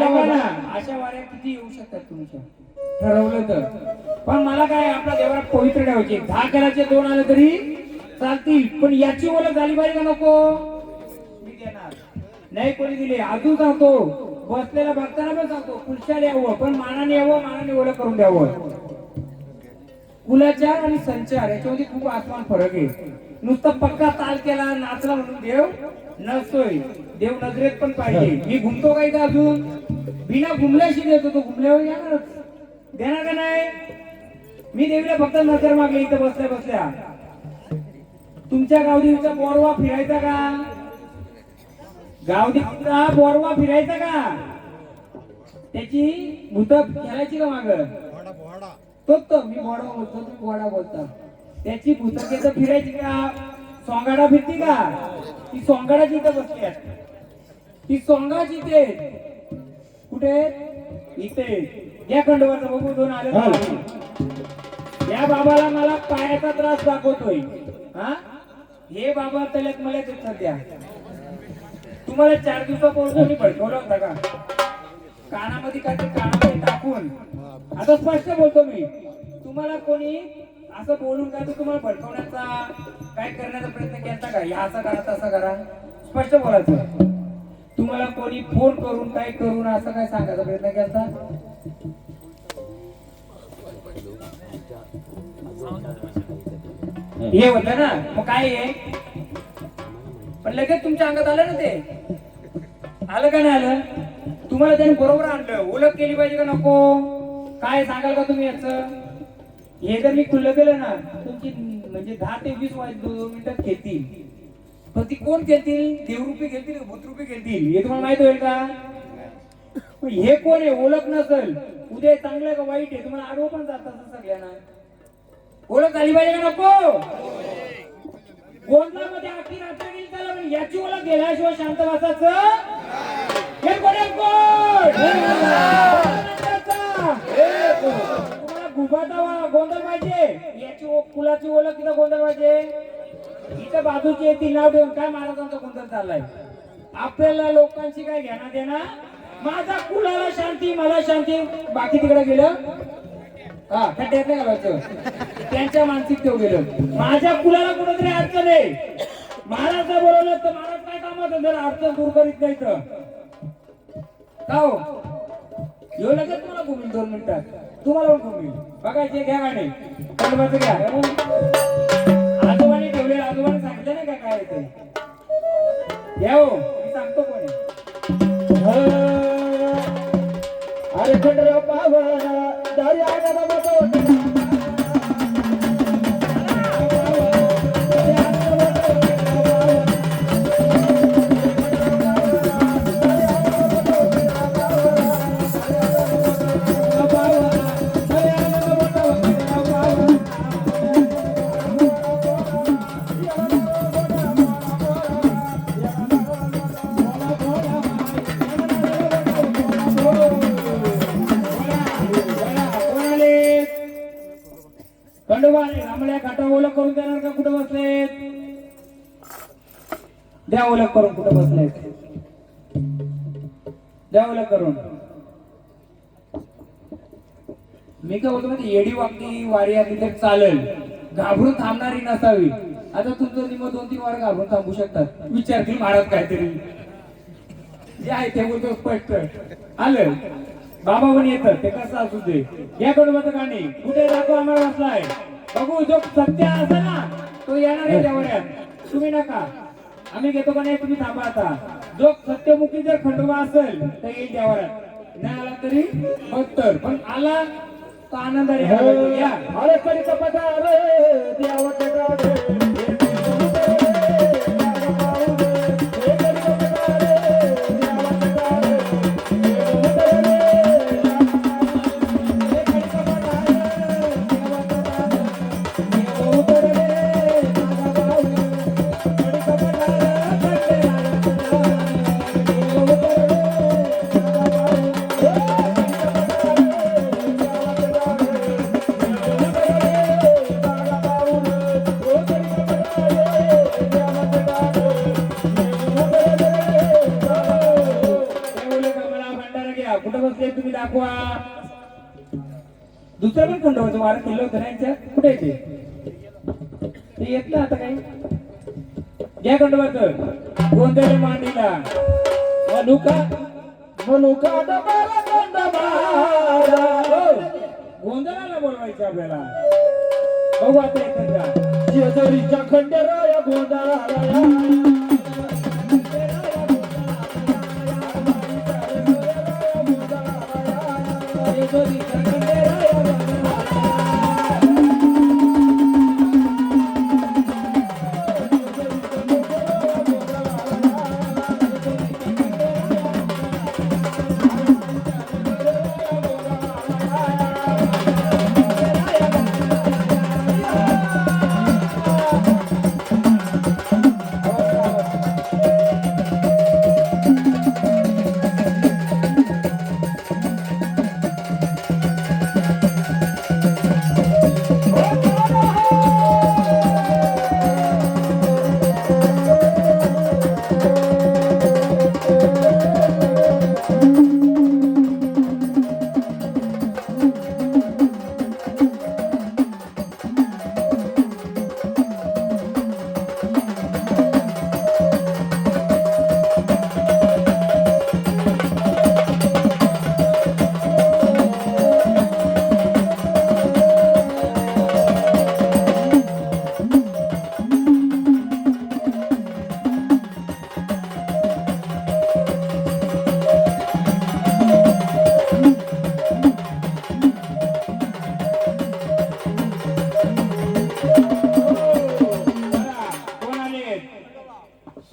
ऐका ना, अशा वाऱ्या किती येऊ शकतात तुमच्या, ठरवलं तर. पण मला काय, आपल्या देवाला पवित्र ठेवायचे. 10 करायचे 2 आले तरी चालतील, पण याची ओळख झाली पाहिजे का नको? मी देणार नाही. कोणी दिले अजून सांगतो, बसलेल्या भक्तांना पण सांगतो, कुलशाला यावं, पण मानाने यावं, मानाने ओळख करून द्यावं. कुलाचार आणि संचार याच्यामध्ये खूप आसमान फरक आहे. नुसतं पक्का ताल केला, नाचला म्हणून देव नसतोय. देव नजरेत पण पाहिजे. मी घुमतो काय का अजून? बिना घुमल्याशी देतो, तो घुमल्यावर येणारच. देणार का नाही? मी देवीला फक्त नजर मागली इथं बसल्या बसल्या. तुमच्या गावदेवीचा बोरवा फिरायचा का? गावदेवीचा बोरवा फिरायचा का? त्याची भूत खेळायची का माग? तोच तो मी बोरवा बोलतो, तुम्ही घोडा बोलता. त्याची भूतकेच फिरायची का? सोंगाडा फिरती का? ती सोंगाडाची इथं बसली आहे. ती सोंगाची इथे कुठे? इथे. या खंडोबाचा बघू 2 आले. या बाबाला मला पायाचा त्रास दाखवतोय. हा, हे बाबा तल्यात मला सध्या. तुम्हाला 4 दिवसापूर्वी भडकवलं होता का? कानामध्ये काय कानामध्ये टाकून. आता स्पष्ट बोलतो मी. तुम्हाला कोणी असं बोलून काय तुम्हाला भडकवण्याचा काय करण्याचा प्रयत्न केला का? या असं करा तसं करा. स्पष्ट बोलायचं. तुम्हाला कोणी फोन करून काय करून असं काय सांगायचा प्रयत्न केला? हे होतं ना, मग काय आहे? पण लगेच तुमच्या अंगात आलं ना ते. आलं का नाही आलं? तुम्हाला त्याने बरोबर आणलं. ओळख केली पाहिजे का नको? काय सांगाल का तुम्ही याचं? हे जर मी खुल्लं केलं ना, तुमची म्हणजे 10 ते 20 मिनिटात खेळतील. पण ती कोण खेळतील? देवरूपी खेळतील, भूतरूपी खेळतील. हे तुम्हाला माहित होईल का? हे कोण आहे? ओळख नसेल. उद्या चांगलं का वाईट आहे तुम्हाला आडवं पण जातात सगळ्यांना. ओळख झाली पाहिजे का नको? गोंधळामध्ये आखी रात्र गेली त्याला, पण याची ओळख गेल्याशिवाय शांत बसायचं. हे कोण आहे? कोण? तुम्हाला गुबाचा गोंधळ पाहिजे, याची कुलाची ओळख तिथं गोंधळ पाहिजे. इथं बाजूची येतील नाव देऊन काय महाराजांचा गोंधळ चाललाय. आपल्याला लोकांची काय घेणं देणं? माझा कुलाला शांती, मला शांती. बाकी तिकडे गेलं हा खड्ड्यात नाही घालायचं. त्यांच्या मानसिक तेव गेलं. माझ्या कुलाला कुठेतरी अडचण आहे. महाराजला बोलवलं तर महाराज काय कामाचं जर अडचण दूर करीत नाही तर का हो? येऊ लगेच तुम्हाला घुमील 2 मिनिटात. तुम्हाला पण घुमील. बघायचे घ्या गाणे कलमाचं घ्या. आजोबाने ठेवले, आजोबाने सांगितलं नाही का काय ते घ्या हो. मी सांगतो कोणी. अरे खंडराव पावन दारी आगाला बसव. खंडोबाने रामल्या घाटा ओळख करून देणार का? कुठं बसले? द्या ओळख करून कुठं बसले द्या ओळख करून. मी काय बोलतो माहिती येडी वागती वारी आली तर चालेल, घाबरून थांबणारी नसावी. आता तुमचं निम 2-3 वार घाबरून थांबू शकतात, विचारतील महाराज काहीतरी जे आहे ते बोलतो स्पष्ट आलं. बाबा पण येतात ते कसं असू दे. या कडूबाचं गाणे कुठे दाखव आम्हाला बसलाय बघू. जो सत्य असेल ना तो येणार आहे त्यावर, तुम्ही नका. आम्ही घेतो का नाही तुम्ही थांबा. आता जो सत्यमुखी जर खंडोबा असेल तर येईल त्यावर, नाही आला तरी बत्तर, पण आला तो आनंदाने या. अरे कधी कपटा रे देवाचे गाणे कुठं बसले तुम्ही दाखवा. दुसरं पण खंडोबाचं वारं केलं होतं ना यांच्या, कुठे ते येत ना आता काही. घ्या खंडोबाचं गोंधळ मांडीला मनुका मनुका डबाला खंडोबाला. गोंधळाला बोलवायचं आपल्याला. बघू आता येतात का. जेजुरीच्या खंडेराया गोंधळाला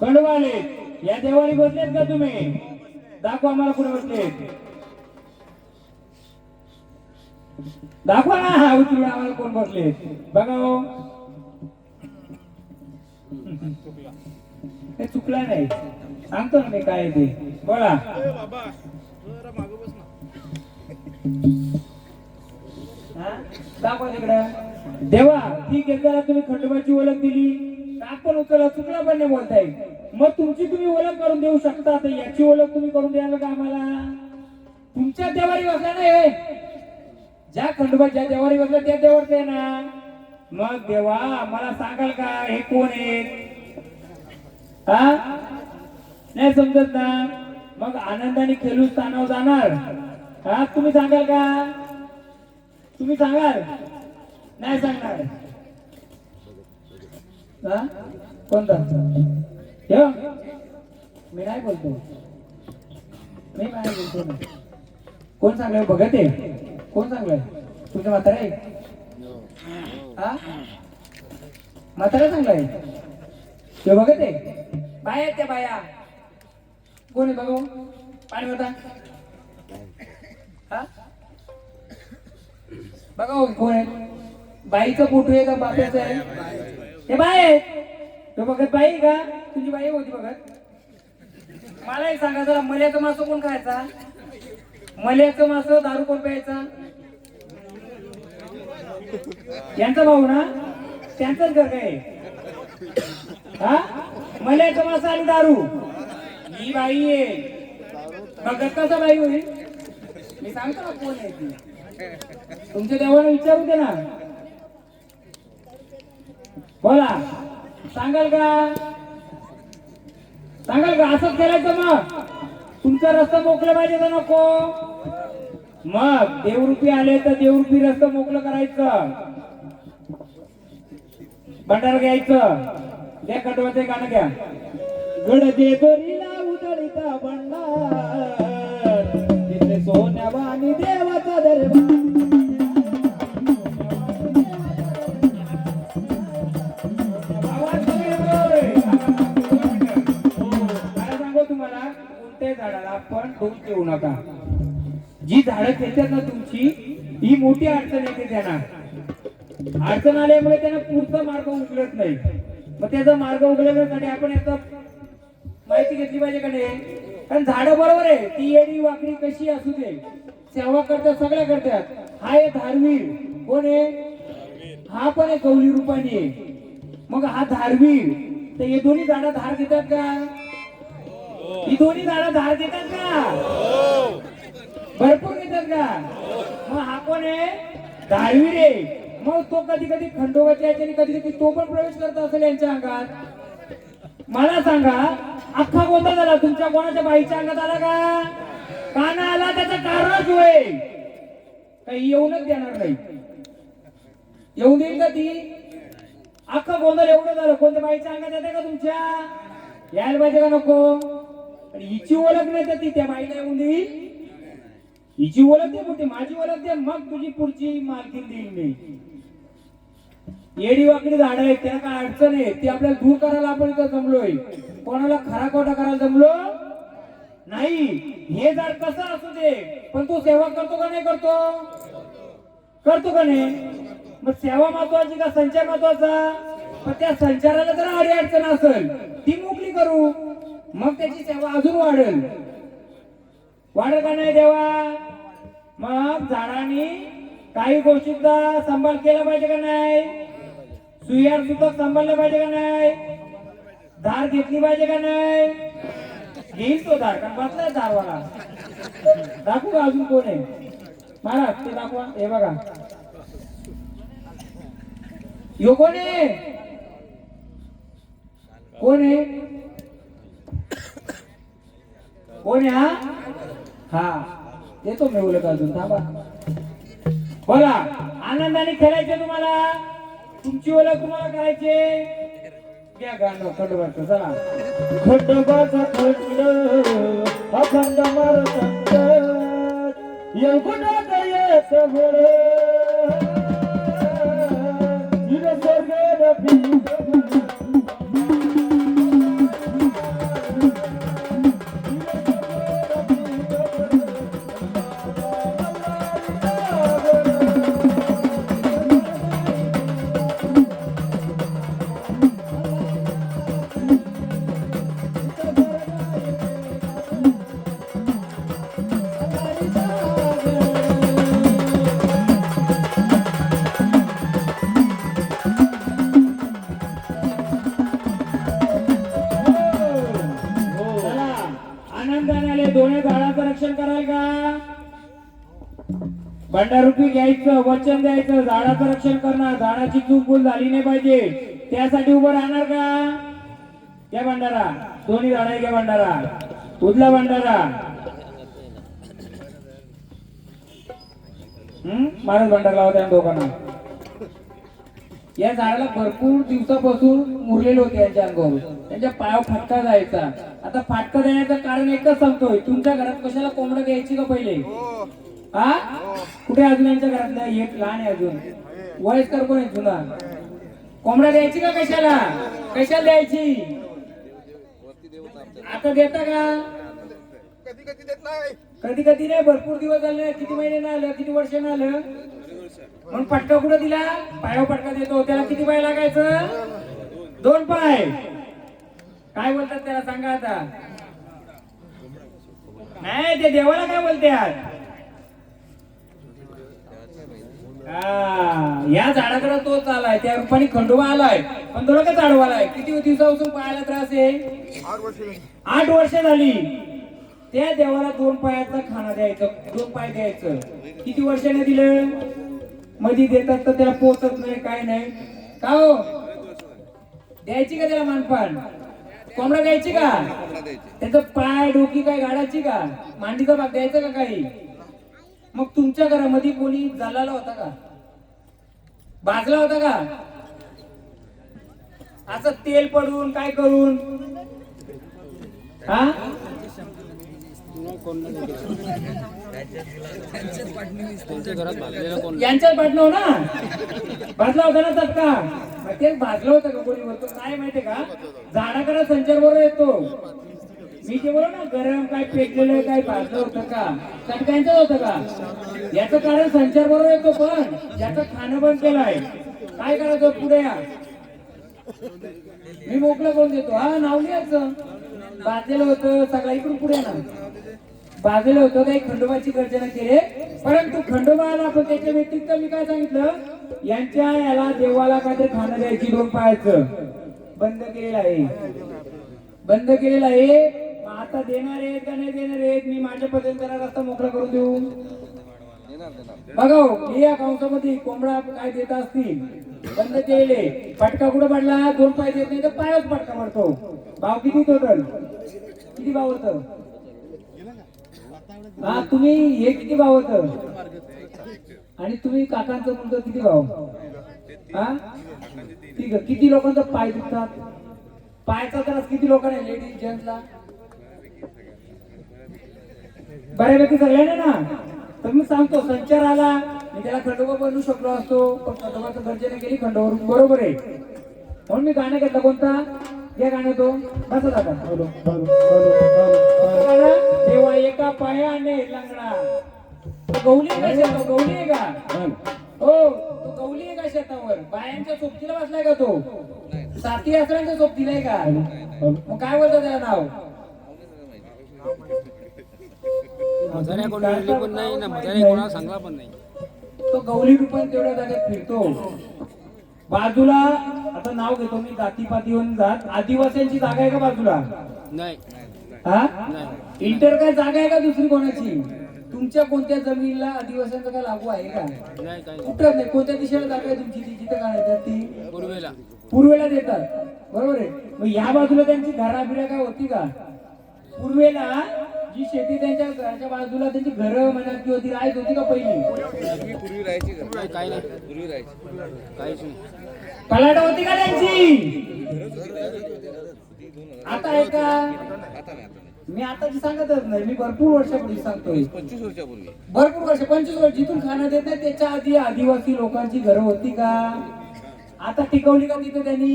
खंडोबाले या देवारी बसलेत का तुम्ही? दाखवा मला कुठे बसलेत. दाखवा ना उचलून आम्हाला कोण बसले बघा. हो हे चुकला नाही, सांगतो ना मी काय ते. बोला दाखवा तिकडं. देवा ठीक आहे, जरा तुम्ही खंडोबाची ओळख दिली, आपण उचलला चुकला पण नाही बोलताय. मग तुमची तुम्ही ओळख करून देऊ शकता, तर याची ओळख तुम्ही करून द्याल का आम्हाला? तुमच्या देवारी बसला नाही, ज्या खंडोबा ज्या देवारी बसला त्या देवारच आहे ना. मग देवा मला सांगाल का हे कोण आहेत? हा नाही समजत ना. मग आनंदाने खेळून स्थानावर जाणार. हा तुम्ही सांगाल का? तुम्ही सांगाल? नाही सांगणार. हा कोणता? मी नाही बोलतो, मी नाही बोलतो ना. कोण सांगलंय बघत आहे? कोण सांगलंय? तुमच्या म्हातारा आहे? हा म्हातारा सांगलाय ते बघत आहे. बाया त्या बाया कोण आहे बघू? पाणी होता हा बघा हो, कोण आहे? बाईचं फोटो आहे का बाप्याचं आहे? हे बाय आहे तो बघत. बाई का तुझी बाई होती बघत? मला एक सांगा जरा, मल्याचं मासं कोण खायचा? मल्याचं मासं दारू कोण प्यायचा? यांचा भाऊ ना, त्यांचंच घर काय हा? मल्याचा मासा आणि दारू ही बाई आहे. बघत कसं बाई होईल मी सांगतो ना कोण आहे ती. तुमच्या देवाला विचारू दे ना. बोला सांगाल का असंच करायचं मग तुमचा रस्ता मोकळा पाहिजे का नको. मग देवरूपी आले तर देवरूपी रस्ता मोकळं करायचं. भंडार घ्यायचं. द्या कटवाचं गाणं घ्या. गडदे दोरीला उधळीता भंडार तिथे सोन्यावानी देवाचा दरबार. तुम्हाला कोणत्याही झाडाला आपण दोष देऊ नका. जी झाडं घेतात ना तुमची ही मोठी अडचण येते. त्यांना अडचण आल्यामुळे त्यांना पुढचा मार्ग उघडत नाही. मग त्याचा मार्ग उघडण्यासाठी आपण याचा माहिती घेतली पाहिजे का नाही. कारण झाडं बरोबर आहे ती येडी वाकडी कशी असू दे सेवा करतात सगळ्या करतात. हा आहे धारवीर. कोण आहे हा पण आहे कौली रूपाने आहे. मग हा धारवीर तर हे दोन्ही झाडं धार घेतात का. ही दोन्ही झाडं धार घेतात का भरपूर घेतात का. मग हा कोण आहे धारवीर आहे. मग तो कधी कधी खंडोबाच्या याच्याने कधी कधी तो पण प्रवेश करत असेल यांच्या अंगात. मला सांगा अख्खा गोंधळ झाला तुमच्या कोणाच्या बाईच्या अंगात आला का. काना आला त्याचं कारणच होय काही येऊनच देणार नाही. येऊन देईल का ती. अख्खा गोंधळ एवढं झालं कोणत्या बाईच्या अंगात येते का तुमच्या. यायला पाहिजे का नको. हिची ओळख नाही तर ती त्या बाईला येऊन देईल. हिची ओळख दे मोठी माझी ओळख दे मग तुझी पुढची मालकीन देईल मी. येडी वाकडी झाड आहेत त्याला काय अडचण आहे ती आपल्याला दूर करायला आपण इथं जमलोय. कोणाला खरा खोटा करायला जमलो नाही. हे झाड कसं असू दे पण तो सेवा करतो का नाही करतो का नाही. मग सेवा महत्वाची का संचार महत्वाचा. पण त्या संचाराला जर अडी अडचण असेल ती मोकळी करू मग त्याची सेवा अजून वाढेल का नाही देवा. मग झाडांनी काही गोष्टींचा सांभाळ केला पाहिजे का नाही. सुयार सुद्धा सांभाळलं पाहिजे का नाही. धार घेतली पाहिजे का नाही. घेईल तो धार कारण बसलाय धारवाला. दाखवू का अजून कोण आहे महाराज ते दाखवा. हे बघा यो कोण आहे कोण आहे हा देतो मी बोलत अजून थांबा. बोला आनंदाने खेळायचे तुम्हाला तुमची ओळख तुम्हाला करायचे. घ्या गाणं खंडोबाचं चला. खंडोबाचा खंड अखंड मारतंड येऊनात येत भर हिरे स्वर्गेर भीत दोन्ही झाडाचं रक्षण कराल का. भंडारुपी घ्यायचं वचन द्यायचं झाडाचं रक्षण करणार. झाडाची चूक भूल झाली नाही पाहिजे त्यासाठी उभं राहणार का. घ्या भंडारा दोन्ही झाडा घ्या भंडारा उजला भंडारा. महाराज भंडारा लावता दोघांना. या झाडाला भरपूर दिवसापासून मुरलेले होते यांच्या अंगावर. त्यांच्या पायावर फटका जायचा. आता फाटका देण्याचं कारण एकच सांगतोय. तुमच्या घरात कशाला कोंबडं द्यायची का पहिले. हा कुठे अजून यांच्या घरातला एक लहान आहे अजून वयस्कर कोण आहे जुना. कोंबडा द्यायची का कशाला द्यायची. आता देता का कधी कधी नाही. भरपूर दिवस झाले किती महिने नाही आलं किती वर्ष नाही आलं म्हणून पटका कुठं दिला. पायावर पटका देतो त्याला किती पाय लागायचं 2 पाय. काय बोलतात त्याला सांगा आता. नाही ते देवाला काय बोलतात. या झाडाकडे तोच आलाय त्या रूपाने खंडोबा आलाय. पण तुला का चाडवाला आहे? किती दिवसापासून पायाला त्रास आहे? 8 वर्ष झाली. 8 वर्ष झाली. त्या देवाला 2 पायाचा खाना द्यायचं, 2 पाय द्यायचं. किती वर्षाने दिलं? मध्ये देतात तर त्याला पोचत नाही, काय नाही का हो? द्यायची का त्याला मानपान? कोंबडा द्यायची का? त्याचं पाय डोकी काय गाडाची का? मांडीचा भाग द्यायचा का काही? मग तुमच्या घरामध्ये कोणी जळाला होता का? भाजला होता का? असं तेल पडून काय करून? हा? त्यांच्या घरात भाजलेला कोण? यांच्याच भाजला ना? भाजला होता ना चटका? मग तेच भाजलं होतं का कोणी? बोलतो काय माहितीये का? झाडाकडे संचार बरोबर येतो. मी ते बोललो ना, गरम काय पेटलेलं काय भाजलं होतं का? चटक्यांचं होतं का? याचं कारण संचार बरोबर येतो, पण याचं खाणं बंद केलंय. काय करायचं? पुढे या, मी मोकळं करून देतो. हा, नाव लिहायचं. भाजलेलं होतं सगळं, इकडून पुढे ना. भाजलेलं होतं काही खंडोबाची गर्जना केली, परंतु खंडोबाला आपण त्याच्या व्यतिरिक्त मी काय सांगितलं, यांच्या याला देवाला काहीतरी खाणं द्यायची 2 पायाचं बंद केलेलं आहे. बंद केलेलं आहे. मग आता देणार आहेत का नाही देणार आहेत? मी माझ्या पद्धतीने त्याला रस्ता मोकळा करून देऊ. बघा हो, या कंसामध्ये कोंबडा काय देत असतील बंद केलेले. फटका कुठं पडला? 2 पाय देत नाही तर पायच फटका पडतो. भाव किती टोटल? किती भाव होतं? हा, तुम्ही हे किती भाव होतं? आणि तुम्ही काकांचं मुलगा किती भाव? हा, ठीक आहे. किती लोकांचा पाय दुखतात? पायाचा त्रास किती लोकांना? लेडीज जेंट्सला बऱ्यापैकी सगळ्यांना ना. तर मी सांगतो, संचार आला मी त्याला खंडोबा बनवू शकलो असतो, पण खंडोबाचं गर्जना केली खंडोबा बरोबर आहे. म्हणून मी गाणं घेतलं. कोणता? या गाणं तो बसा दादा. देवा एका पायाने लंगडा. तो गवली आहे का शेतात? गवली आहे का? हो, तो गवली आहे का शेतावर? बायांच्या सोबतीला बसलाय का तो? साथी असल्याच्या सोबतीला आहे का? मग काय बोलतो त्याला नाव? म्हाताऱ्या कोणाला पण नाही ना, म्हाताऱ्या कोणाला सांगला पण नाही. तो गवली रूपाने तेवढ्या जागेत फिरतो. बाजूला आता नाव घेतो मी, जातीपातीवरून जात. आदिवासींची जागा आहे का बाजूला? नाही हा, नाही. इंटर काय जागा आहे का दुसरी कोणाची? तुमच्या कोणत्या जमिनीला आदिवासींचा काय लागू आहे का? नाही काही कुठं नाही. कोणत्या दिशेला जागा आहे तुमची? ती जिथं काय येतात ती पूर्वेला. पूर्वेला देतात, बरोबर आहे. मग या बाजूला त्यांची घराबिरा काय होती का? पूर्वेला जी शेती त्यांच्या घराच्या बाजूला त्यांची घरं म्हणा किंवा ती राहत होती का पहिली? पूर्वी राहायची का? नाही काही नाही, पूर्वी राहायची. काहीच नाही. पलाट होती का त्यांची? आता आहे का? आता नाही. मी आताची सांगतच नाही, मी भरपूर वर्षापूर्वी सांगतोय. 25 वर्षापूर्वी. भरपूर वर्ष, 25 वर्ष. जिथून खाणं देत नाही त्याच्या आधी आदिवासी लोकांची घरं होती का? आता टिकवली का तिथे त्यांनी?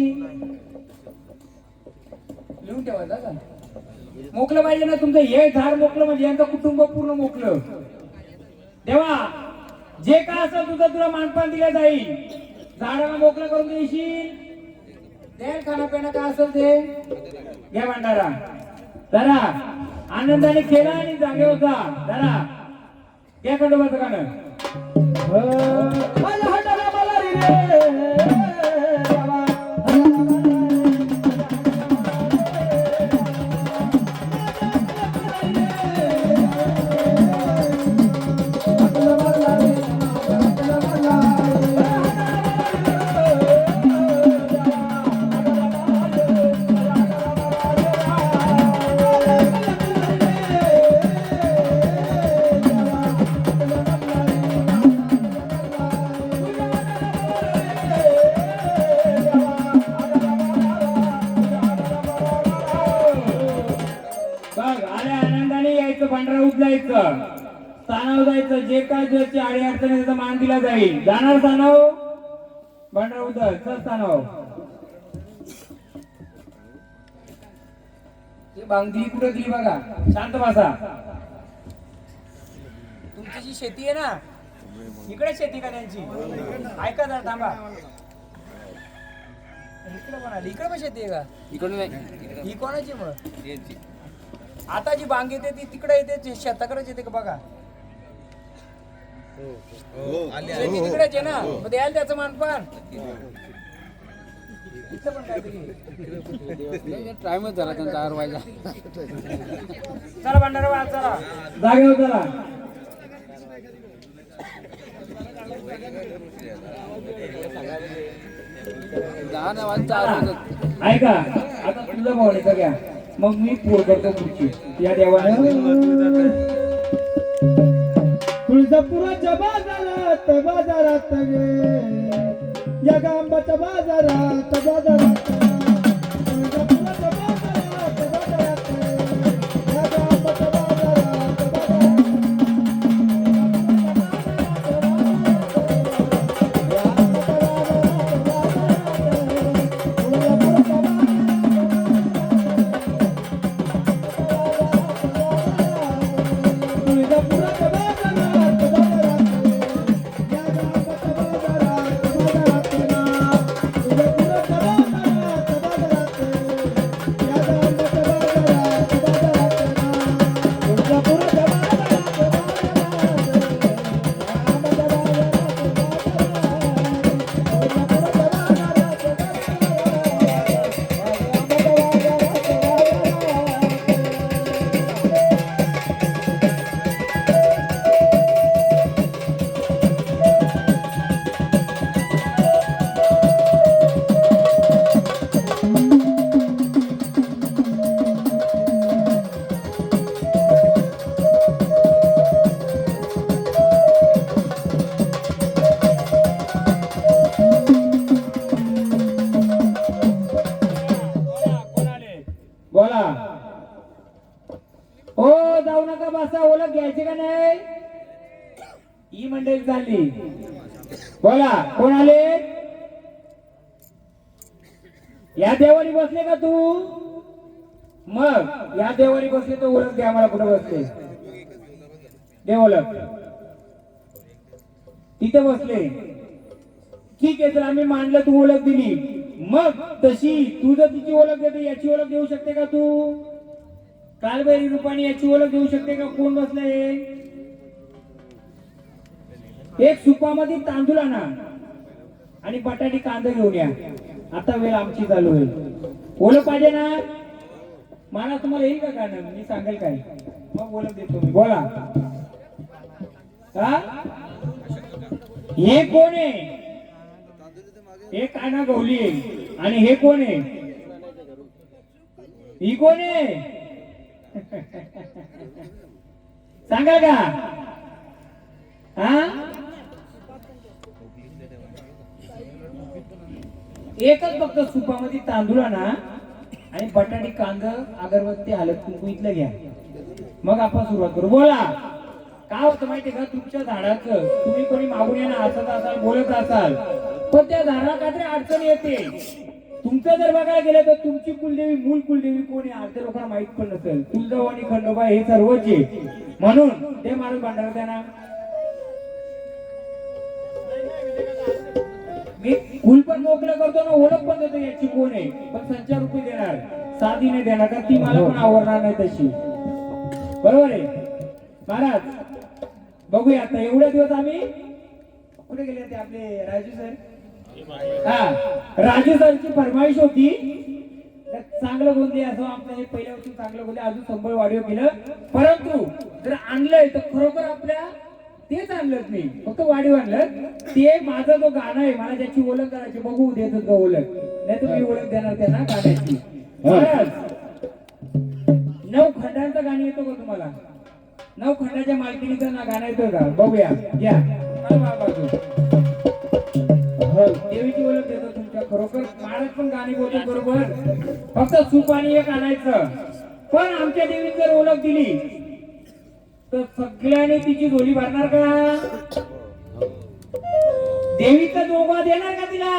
लिहून ठेवायचं का? मोकलं पाहिजे ना तुमचं. हे झाड मोकलं म्हणजे यांचं कुटुंब पूर्ण मोकलं. तेव्हा जे काय असेल तुझं तुला मानपान दिलं जाईल. झाडाला मोकळं करून देशील, द्याल खाणं पिणं काय असेल ते घ्या भांडारा. जरा आनंदाने केला आणि जागेवर जा. जरा घ्या खंडोबाचं गाणं. माझ्या हाताला मला रे बाबा. बघ, आल्या आनंदाने यायचं, भांडारा उचलायचं, स्थानावर जायचं. जे काय ज्याची आडी अडचणी त्याचा मान दिला जाईल. जाणार स्थानावर, भांडारा उचल, चल स्थानावर. ते बांगडी कुठे दिली बघा. शांत बसा. तुमची जी शेती आहे ना, इकडे शेती का त्यांची? ऐका जरा, थांबा. इकडे पण आली. इकडे पण शेती आहे का? इकडून नाही. ही कोणाची मग? आता जी बांग येते ती तिकडे येते, शेताकडेच येते का? बघा, शेती तिकडेच आहे ना. मग द्यायला त्याचं मानपान. टाइमच झाला त्यांचा आरवायचा. चला भंडारा वाज, चला जागेवर चला. दहा वाजता आरवायचं. ऐका आता तुझं भावनेचं घ्या, मग मी पूर करतो पुढची. या देवाने तुळजापुराच्या बाजारात गे, या गांबाच्या बाजारात तुळजापुराच्या बाजारात या गांबाच्या बोला. हो जाऊ नका, बसा. ओळख घ्यायची का नाही? ही मंडळी चालली. बोला कोण आले? या देवारी बसले का तू? मग या देवारी बसले तर ओळख द्या मला, कुठं बसले दे ओळख. तिथे बसले, ठीक आहे. तर आम्ही मानलं, तू ओळख दिली. मग तशी तू जर तिची ओळख देते, याची ओळख देऊ शकते का तू? कालबैरी रूपाने याची ओळख देऊ शकते का? कोण बसलंय? एक सुपामध्ये तांदूळ आणा आणि बटाटी कांदा घेऊन या. आता वेळ आमची चालू होईल. ओळख पाहिजे ना मला? तुम्हाला येईल का गाणं? मी सांगेल काय, मग ओळख देतो मी. बोला. हा हे कोण आहे? हे काना गवली आहे. आणि हे कोण आहे? ही कोण आहे? सांगा का? हा एकच फक्त सुपामध्ये तांदूळ आणा आणि बटाटी कांदा अगरबत्ती हळद कुंकू इथलं घ्या. मग आपण सुरुवात करू. बोला. काय होतं माहितीये का? तुमच्या झाडाचं तुम्ही कोणी मागून येणं हसत असाल, बोलत असाल, पण त्या झाडाला काहीतरी अडचण येते. तुमचं जर बघायला गेलं तर तुमची कुलदेवी, मूल कुलदेवी कोण आहे अर्ध्या लोकांना माहित पण नसेल. तुळजाभवानी, खंडोबा हे सर्वच आहे. म्हणून ते माणूस भांडारा द्या ना. मी कुल पण मोकळं करतो ना, ओळख पण देतो याची कोण आहे, पण संचार रुपये देणार, साधी नाही देणार का? ती मला पण आवडणार नाही तशी. बरोबर आहे महाराज? बघूया आता. एवढ्या दिवस आम्ही कुठे गेले ते आपले राजू सर? हा राजू सरची फरमाईश होती चांगलं बोलले असं. आमचं हे पहिल्या वर्षी चांगलं बोलले, अजून 100 वाढीव केलं. परंतु जर आणलंय तर खरोखर आपल्या तेच आणलंच नाही, फक्त वाढीव आणलं. ते माझं जो गाणं आहे, मला ज्याची ओळख करायची, बघू देत का ओळख? नाही तर मी ओळख देणार त्यांना गाण्याची. महाराज 9 खंडांचं गाणं येतो का तुम्हाला? 9 खंडाच्या मालकीनीचं ना गाणं येतं का? बघूया. या देवीची ओळख देतो तुमच्या. खरोखर महाराज पण गाणी बोलतो बरोबर, फक्त सूप आणि एक आणायचं. पण आमच्या देवीने जर ओळख दिली तर सगळ्यांनी तिची झोली भरणार का? देवीचा दोघा देणार का तिला?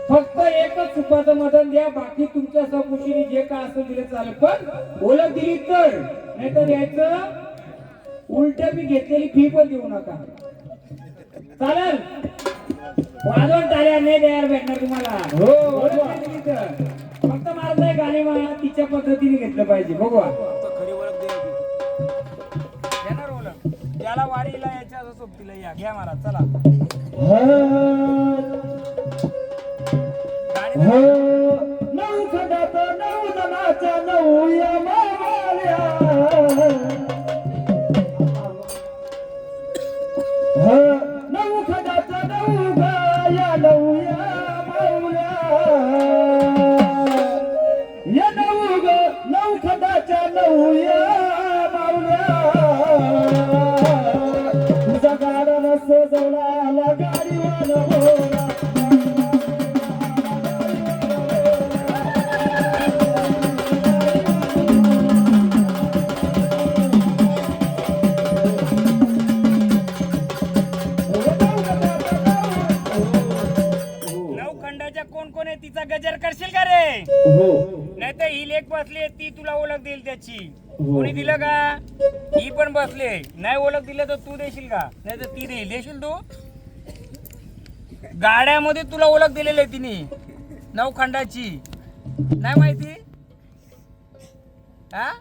फक्त एकच सुपाचं मदन द्या, बाकी तुमच्या समुशीने जे का असं दिलं चालेल. पण ओळख दिली तर, नाही तर यायचं उलट मी घेतलेली फी पण देऊ नका. चालेल? वाजवून टाळ्या नाही द्यायला भेटणार तुम्हाला. फक्त माझं गाणी मला तिच्या पद्धतीने घेतलं पाहिजे. बघू खरी ओळख द्यायची. देणार ओळख त्याला वारीला याच्या सोबतीला या. घ्या मला. चला. हो नाही तर ही लेख बसली ती तुला ओळख देईल त्याची. कोणी दिलं का? ही पण बसले. नाही ओळख दिलं तर तू देशील का? नाही तर ती देशील तू. गाड्यामध्ये तुला ओळख दिलेली आहे तिने नवखंडाची. नाही माहिती? हा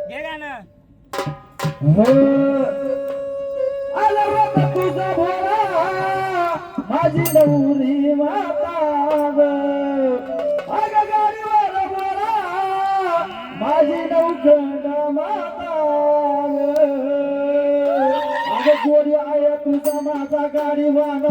घे गाणं. आला रोता तुझा भोळा माझी नवरी माता अग गाडीवर बोला माझी नवखंड माता अग गोडी आया तुझा माझा गाडीवान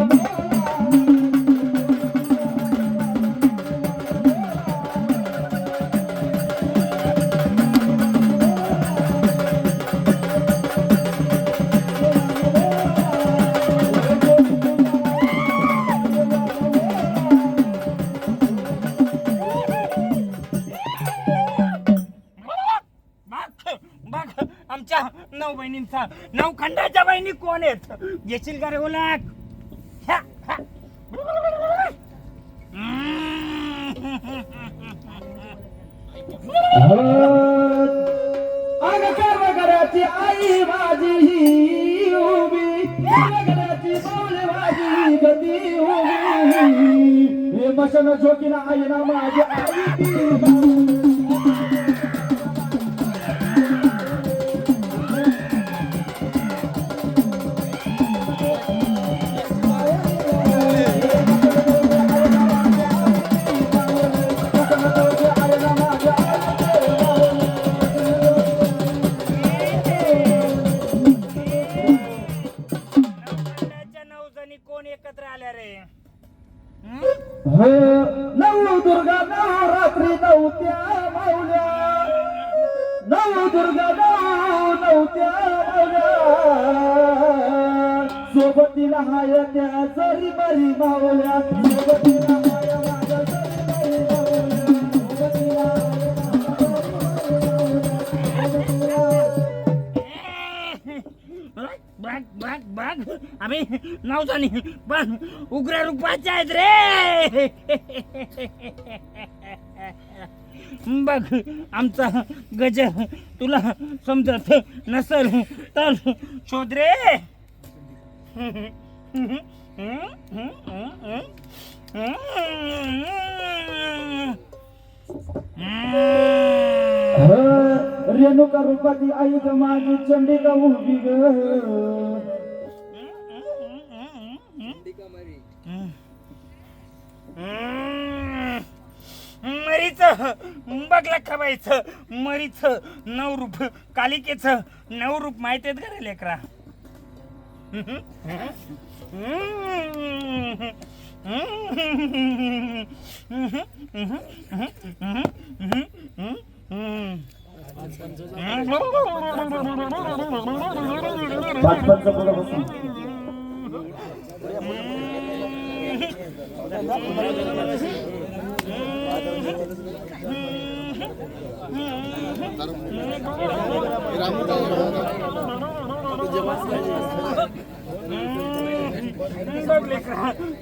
बघ आमच्या नऊ बहिणींचा नवखंडाच्या बहिणी कोण आहेत घेशील का रे ओळख? अग कर्मकराची आई माझी उभी कर्मकराची बावली माझी गती उभी हे मशन झोकीना आई ना माझी आई कोण एकत्र आल्या रे? नऊ दुर्गा नवरात्री नवत्या माऊल्या नऊ दुर्गा नवत्या माऊल्या सोबतीला हाय त्या जरी बरी माऊल्या सोबतीला हाय माझ्या जरी बरी बघ आम्ही नवजानी पण उग्र रूपाचे आहेत रे. बघ आमचा गजर तुला समजत नसल तर शोध रे. रेणुका रूपाची आई ग माझी चंडिका उभी ग मरीच बघला खबायचं मरीच नवरूप कालिकेच नवरूप माहिती आहेत का रे लेकरा?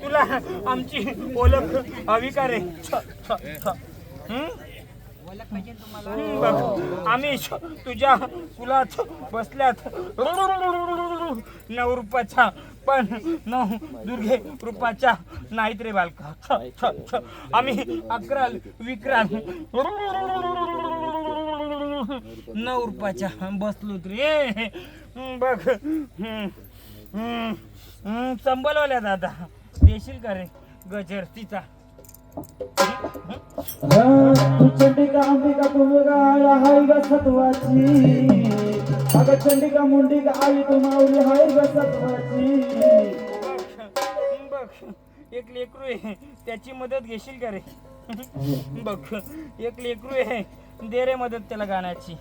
तुला आमची ओळख हवी का रे? आम्ही तुझ्या कुलात बसल्यात नऊ रूपाच्या पण नऊ दुर्गे रूपाच्या नाहीत रे बालका. आम्ही अकराल विक्राल नऊ रूपाच्या बसलोत रे. बघ संबलवल्या दादा देशील का रे गजर तिचा? चंडिका अंबिका तुमगा हाय ग सत्वाची अग चंडिका मुंडिका आई तू माऊली हाय ग सत्वाची. बघ एक लेकरू आहे त्याची मदत घेशील का रे? बघ एक लेकरू आहे दे रे मदत त्याला गाण्याची.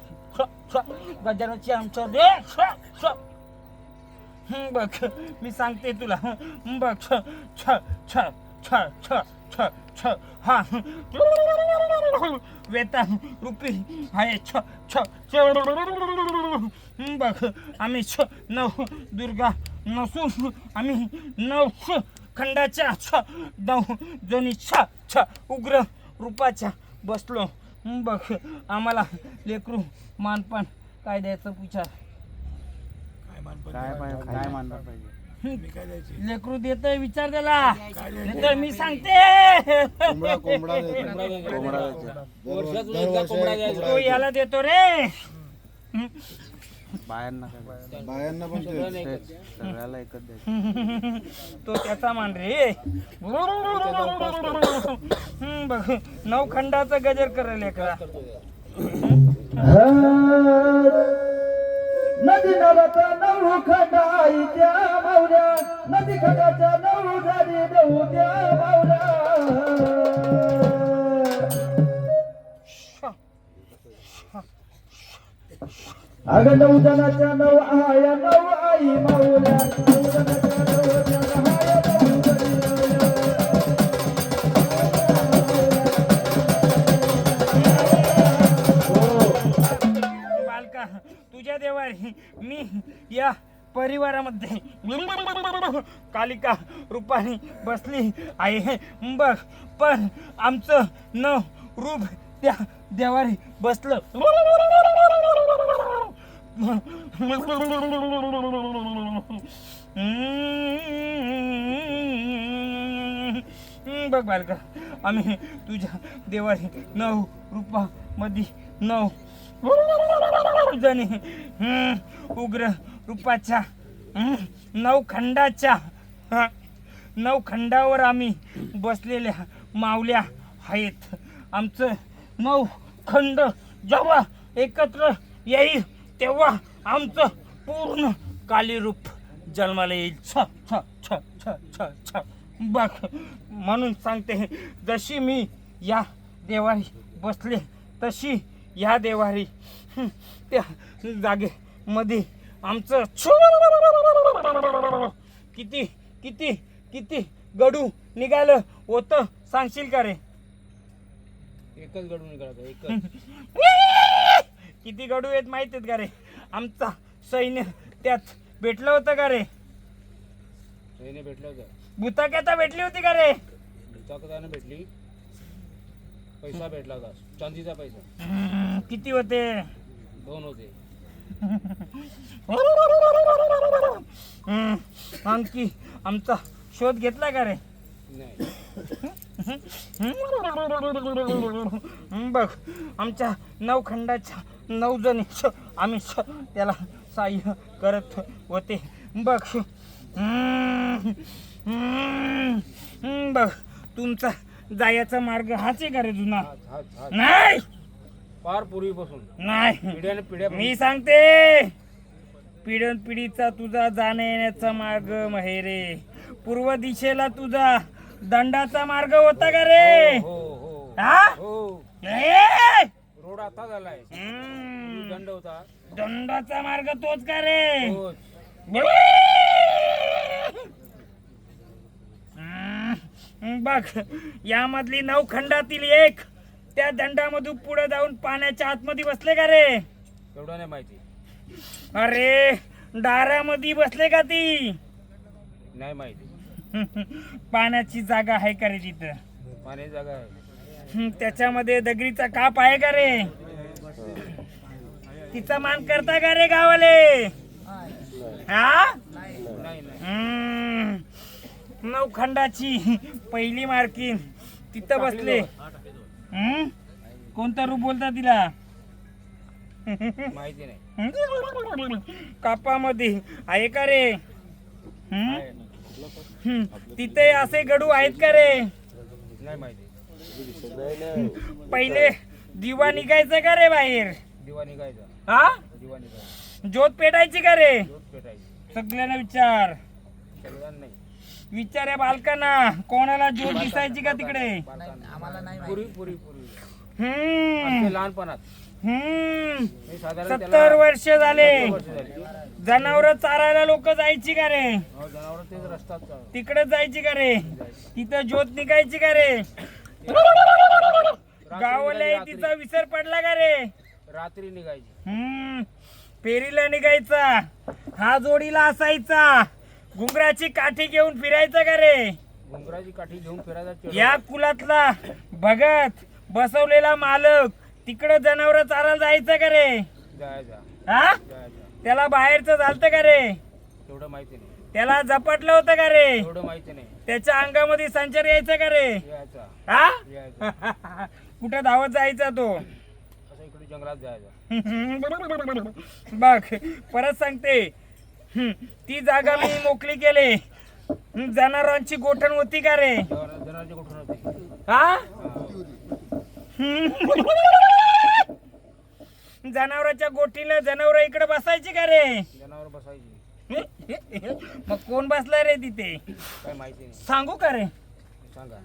गजराची आमच्या दे. बघ मी सांगते तुला. बघ छ छ छ छ छ छ छ हा वेता रुपी आहे छ छ छ. बघ आम्ही छ नऊ दुर्गा नसून आम्ही नऊ खंडाच्या छ नऊ जणी छ उग्र रूपाच्या बसलो. बघ आम्हाला लेकरू मानपान काय द्यायचं विचार. काय मानणार पाहिजे? लेकरू देतोय विचार त्याला, नाहीतर मी सांगते वर्षातून एकदा कोंबडा द्यायचा. तो याला देतो रे. बायांना पण सगळ्याला एकच द्यायचं. तो त्याचा मान रे. बघ 9 खंडाचा गजर करेल एकरा. नदी नवता 9 खंडाई त्या मावल्या, नदी खंडाच्या 9 झाली 9 त्या मावल्या. अगं 9 जणाच्या 9 आया 9 आई मावल्या, 9 जणाच्या 9 जण आया 9 जणी बालका तुझ्या देवारी मी या परिवारामध्ये कालिका रूपाने बसली आहे. बघ पण आमचं 9 रूप त्या देवारी बसलं. बघ बालका आम्ही तुझ्या देवारी 9 रूपामध्ये 9 जणी उग्र रूपाच्या 9 खंडाच्या 9 खंडावर आम्ही बसलेल्या मावल्या आहेत. आमचं 9 खंड जेव्हा एकत्र येईल तेव्हा आमचं पूर्ण काली रूप जन्माला येईल. छ छ छ छ छ छ बघ म्हणून सांगते, जशी मी या देवारी बसले तशी या देवारी त्या जागेमध्ये आमचं किती किती किती गडू निघालं होतं सांगशील का रे? एकच गडून निघाला एकच. किती गडू आहेत माहित आहेत का रे? आमचा सैन्य त्यात भेटलं होतं का रे? ट्रेने भेटलं होतं. भूताक्याता भेटली होती का रे? दुचाकदाने भेटली. पैसा भेटला होता, चांदीचा पैसा. किती होते? 2 होते. आणखी आमचा शोध घेतला का रे? नाही. बघ आमच्या 9 खंडाच्या 9 जणी आम्ही त्याला सहाय्य करत होते. बघ बघ तुमचा जायचा मार्ग हाच आहे का रे जुना? नाही फार पूर्वीपासून नाही पिढ्याने पिढ्या मी सांगते, पिढ्यान पिढीचा तुझा जाण्या येण्याचा मार्ग महेरे. पूर्व दिशेला तुझा दंडाचा मार्ग होता का रे? हो हो हा? हो. ए! रोड आता झालाय. दंड होता. दंडाचा मार्ग तोच का रे? तोच. बघ यामधली 9 खंडातील एक त्या दंडामधून पुढे जाऊन पाण्याच्या आतमध्ये बसले का रे? एवढं नाही माहिती. अरे दारामध्ये बसले का ती? नाही माहिती. पाण्याची जागा आहे का रे तिथं? पाण्याची जागा आहे. त्याच्यामध्ये दगडीचा काप आहे का रे? तिचा मान करता का रे गावाले? हा? नाही नाही. 9 खंडाची पहिली मार्किंग तिथं बसले. कोणता रूप बोलता तिला? माहिती नाही. कापामध्ये आहे का रे? आहे. तिथे असे गडू आहेत का रे? नाही माहिती. पहिले दिवा निघायचा का रे बाहेर? दिवा निघायचा. हा? दिवा निघायचा. ज्योत पेटायची का रे? दूध पेटायची. सगळ्यांना विचार. सगळ्यांना नाही. विचार बालकांना, कोणाला ज्योत दिसायची का तिकडे? पूर्वी पूर्वी पूर्वी हम्म आमच्या लहानपणात मी साधारण 70 वर्ष झाले. 70 वर्ष झाली. जनावर चारायला लोक जायची का रे? जनावर तेच रस्त्यात चालत. तिकडे जायची का रे? तिथं ज्योत निघायची का रे? गावाला तिचा विसर पडला का रे? रात्री निघायची. फेरीला निघायचा, हा जोडीला असायचा, घुंगराची काठी घेऊन फिरायचा का रे? डोंगराची काठी घेऊन फिरायचा चेडू. या कुलातला भगत बसवलेला मालक तिकडे जनावर चारायला जायचं का रे? जायचा हा जायचा त्याला बाहेरचं चालतं का रे? तेवढं माहिती नाही, त्याला झपटलं होतं का रे? तेवढं माहिती नाही. त्याच्या अंगामध्ये संचार यायचा का रे? यायचा हा यायचा कुठं धावत जायचा तो? असं इकडे जंगलात जायचा. बघ परत सांगते, ती जागा मी मोकळी केली. जनावरांची गोठण होती का रे? जनावरांची कुठून होती? हा जनावरांच्या गोठीला जनावर इकडे बसायची का रे? जनावर बसायची. मग कोण बसला रे तिथे? काय माहिती नाही, सांगू का रे? सांगा.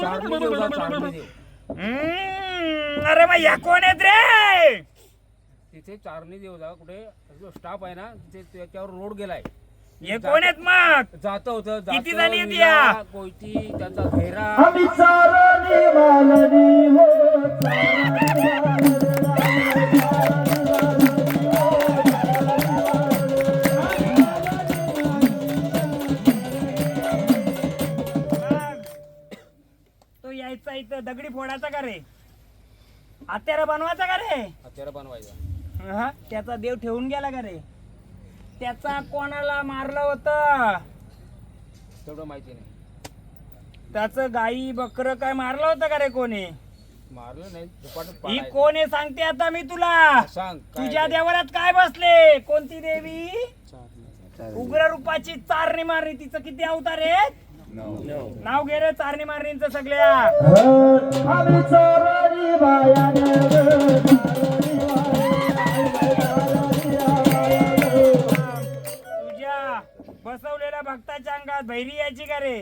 चारणी देव जा, चारणी देव. अरे मग या कोण आहेत रे? तिथे चारणी देव जा, कुठे जो स्टाफ आहे ना तिथे त्याच्यावर रोड गेलाय. हे कोण आहेत मग? जात होतं किती जातं, जणी आहेत विला, या? कोयती त्याचा घेरा. आम्ही चारणी मालनी हो चारणी तो यायचा इथं दगडी फोडायचा का रे? हत्यारा बनवायचा का रे? हत्यारा बनवायचा. हा त्याचा देव ठेवून गेला का रे? त्याचा कोणाला मारलं होतं? तेवढं माहिती नाही. त्याचं गाई बकर काय मारलं होतं का रे कोणी? मारलं नाही, झपाटत ही पाडायचं. कोण आहे सांगते आता मी तुला. सांग काय तुझ्या ते? देवरात काय बसले? कोणती देवी? उग्र रूपाची चारणी मारणी. तिचं किती अवतार आहेत? नाव घे रे चारणी मारणींचं सगळ्या. आम्ही चारणी बायाने तुझ्या बसवलेल्या भक्ताच्या अंगात भैरी यायची का रे?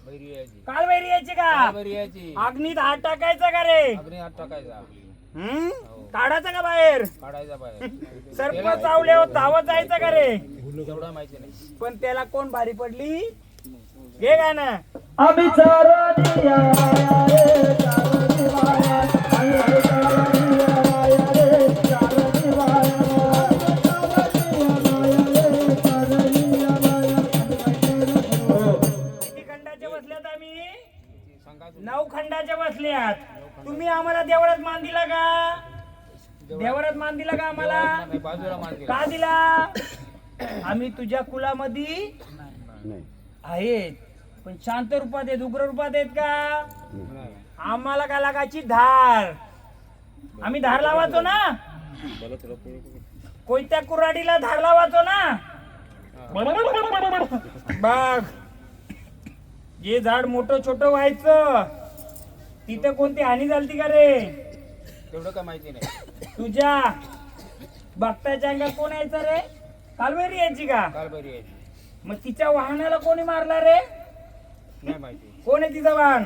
बैरी यायची. काल भैरी यायची का? बैरी यायची. अग्नीत हात टाकायचा का रे? अग्नी हात टाकायचा, काढायचा का बाहेर? काढायचा बाहेर. सर्प चावल्यावर धावत जायचं का रे? तेवढं माहिती नाही. पण त्याला कोण भारी पडली? घे गाणं. आम्ही चारणी बाया रे चारणी बाया आम्ही चारणी बाया रे चारणी बाया किती खंडाच्या बसल्यात आम्ही? सांगा 9 खंडाच्या बसल्यात. तुम्ही आम्हाला देवळात मान दिला का? देवळात मान दिला का आम्हाला? नाही, बाजूला मान दिला. का दिला? आम्ही तुझ्या कुलामध्ये आहेत, पण शांत रूपात आहेत, उग्र रूपात आहेत का? नाही. आम्हाला काय लागायची धार? आम्ही धार लावायचो ना, कोणत्या कुऱ्हाडीला धार लावायचो ना. बघ जे झाड मोठं छोटं व्हायचं तिथं कोणती हानी झालती का रे? तेवढं काय माहिती नाही. तुझ्या भक्ताच्या अंगात कोण यायचं रे? कालवेरी यायची का? काल बैरी यायची. मग तिच्या वाहनाला कोणी मारला रे? नाही माहिती. कोण आहे तिचा वाहन?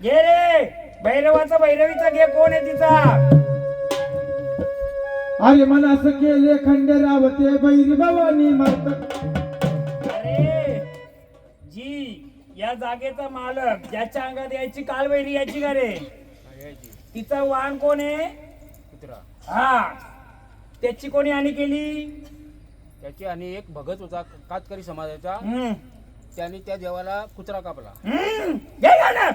घे रे भैरवाचा भैरवीचा घे. कोण आहे तिचा? अरे मला असं केले खंडेराव ते बैरी भवानी मारतात. अरे जी या जागेचा मालक ज्याच्या अंगात यायची कालवैरी यायची का रे? यायची. तिचा वाहन कोण आहे? कुत्रा. हा त्याची कोणी हानी केली? त्याची आणि एक भगत होता कातकरी समाजाचा, हम्म. त्याने त्या देवाला कुत्रा कापला. घे गाणं.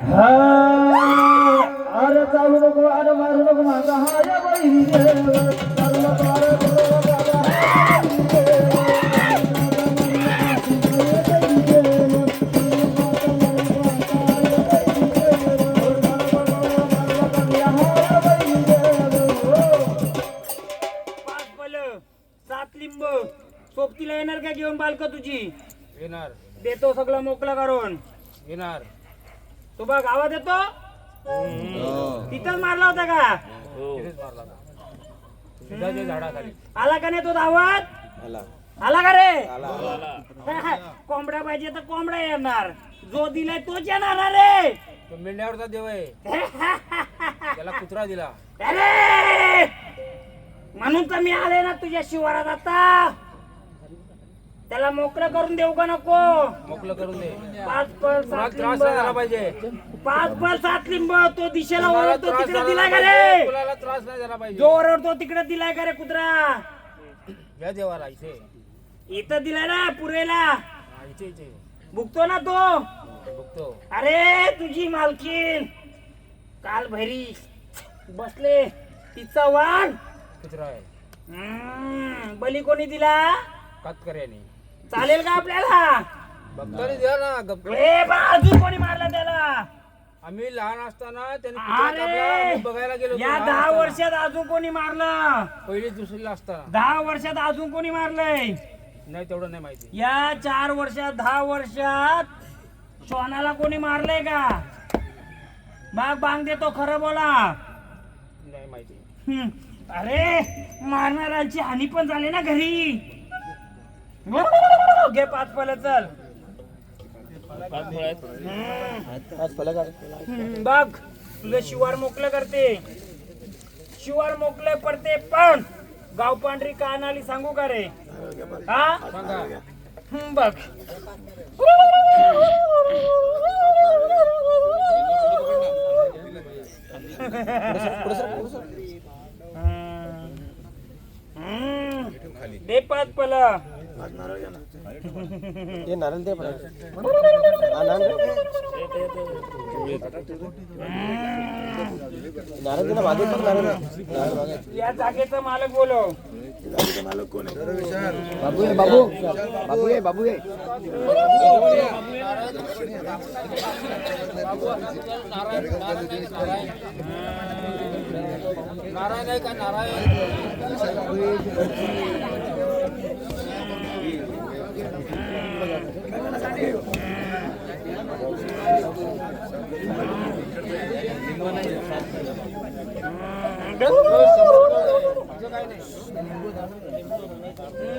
अरे चालू नको अरे मारू नको माझा हाय बैरी देव चालू नको अरे बोलू नको पाच फलं, 7 लिंब सोबतीला येणार का घेऊन बालक तुझी? येणार देतो सगळं मोकळं करून. येणार. तो बघ आवाज येतो. तिथंच मारला होता का? तिथेच मारला होता. दुधाच्या झाडाखाली. आला का नाही तो धावत? आला का रे? कोंबडा पाहिजे तर कोंबडा येणार. जो दिलाय तोच येणार ना रे. तो मेंढ्यावरचा देव आहे, त्याला कुत्रा दिला. अरे म्हणून तर मी आले ना तुझ्या शिवारात आता. त्याला मोकळं करून देऊ का नको? मोकळं करून दे. 5 पल तुला 7 त्रास नाही झाला लिंब. पाहिजे. 5 पल 7 लिंब. तो दिशेला तुम्हाला ओरडतो त्रास तिकडे झाला दिलाय का पाहिजे. रे? तुला त्रास नाही झाला पाहिजे. जो ओरडतो तिकडे दिलाय का रे कुत्रा? या देवाला इथे इथं दिला ना पुरेला हा, इथे इथे बुकतो ना तो. बघतो. अरे तुझी मालकीन काल भैरी बसले तिचा वाण कुत्रा आहे. बली कोणी दिला कातकऱ्याने. चालेल का आपल्याला? बघताना द्या ना गप्प. ए बा अजून कोणी मारला त्याला? आम्ही लहान असताना त्याने कुत्रा कापला, अरे आम्ही बघायला गेलो होतो या लहान 10 असताना. वर्षात अजून कोणी मारलं? पहिली दुसरीला असताना. 10 वर्षात अजून कोणी मारलंय? नाही तेवढं नाही माहिती. या 4 वर्षात 10 वर्षात श्वानाला कोणी मारलंय का? बाग बांग देतो खरं बोला. नाही माहिती. अरे मारणाऱ्यांची हानी पण झाली ना घरी. घे 5 फल चल. बघ तुझं शिवार मोकलं करते. शिवार मोकलं पडते पण गाव पांढरी का आणाली सांगू का रे? हा बघ दे 5 फल. या जागेचा मालक बोलव. नारायण आहे का? नारायण.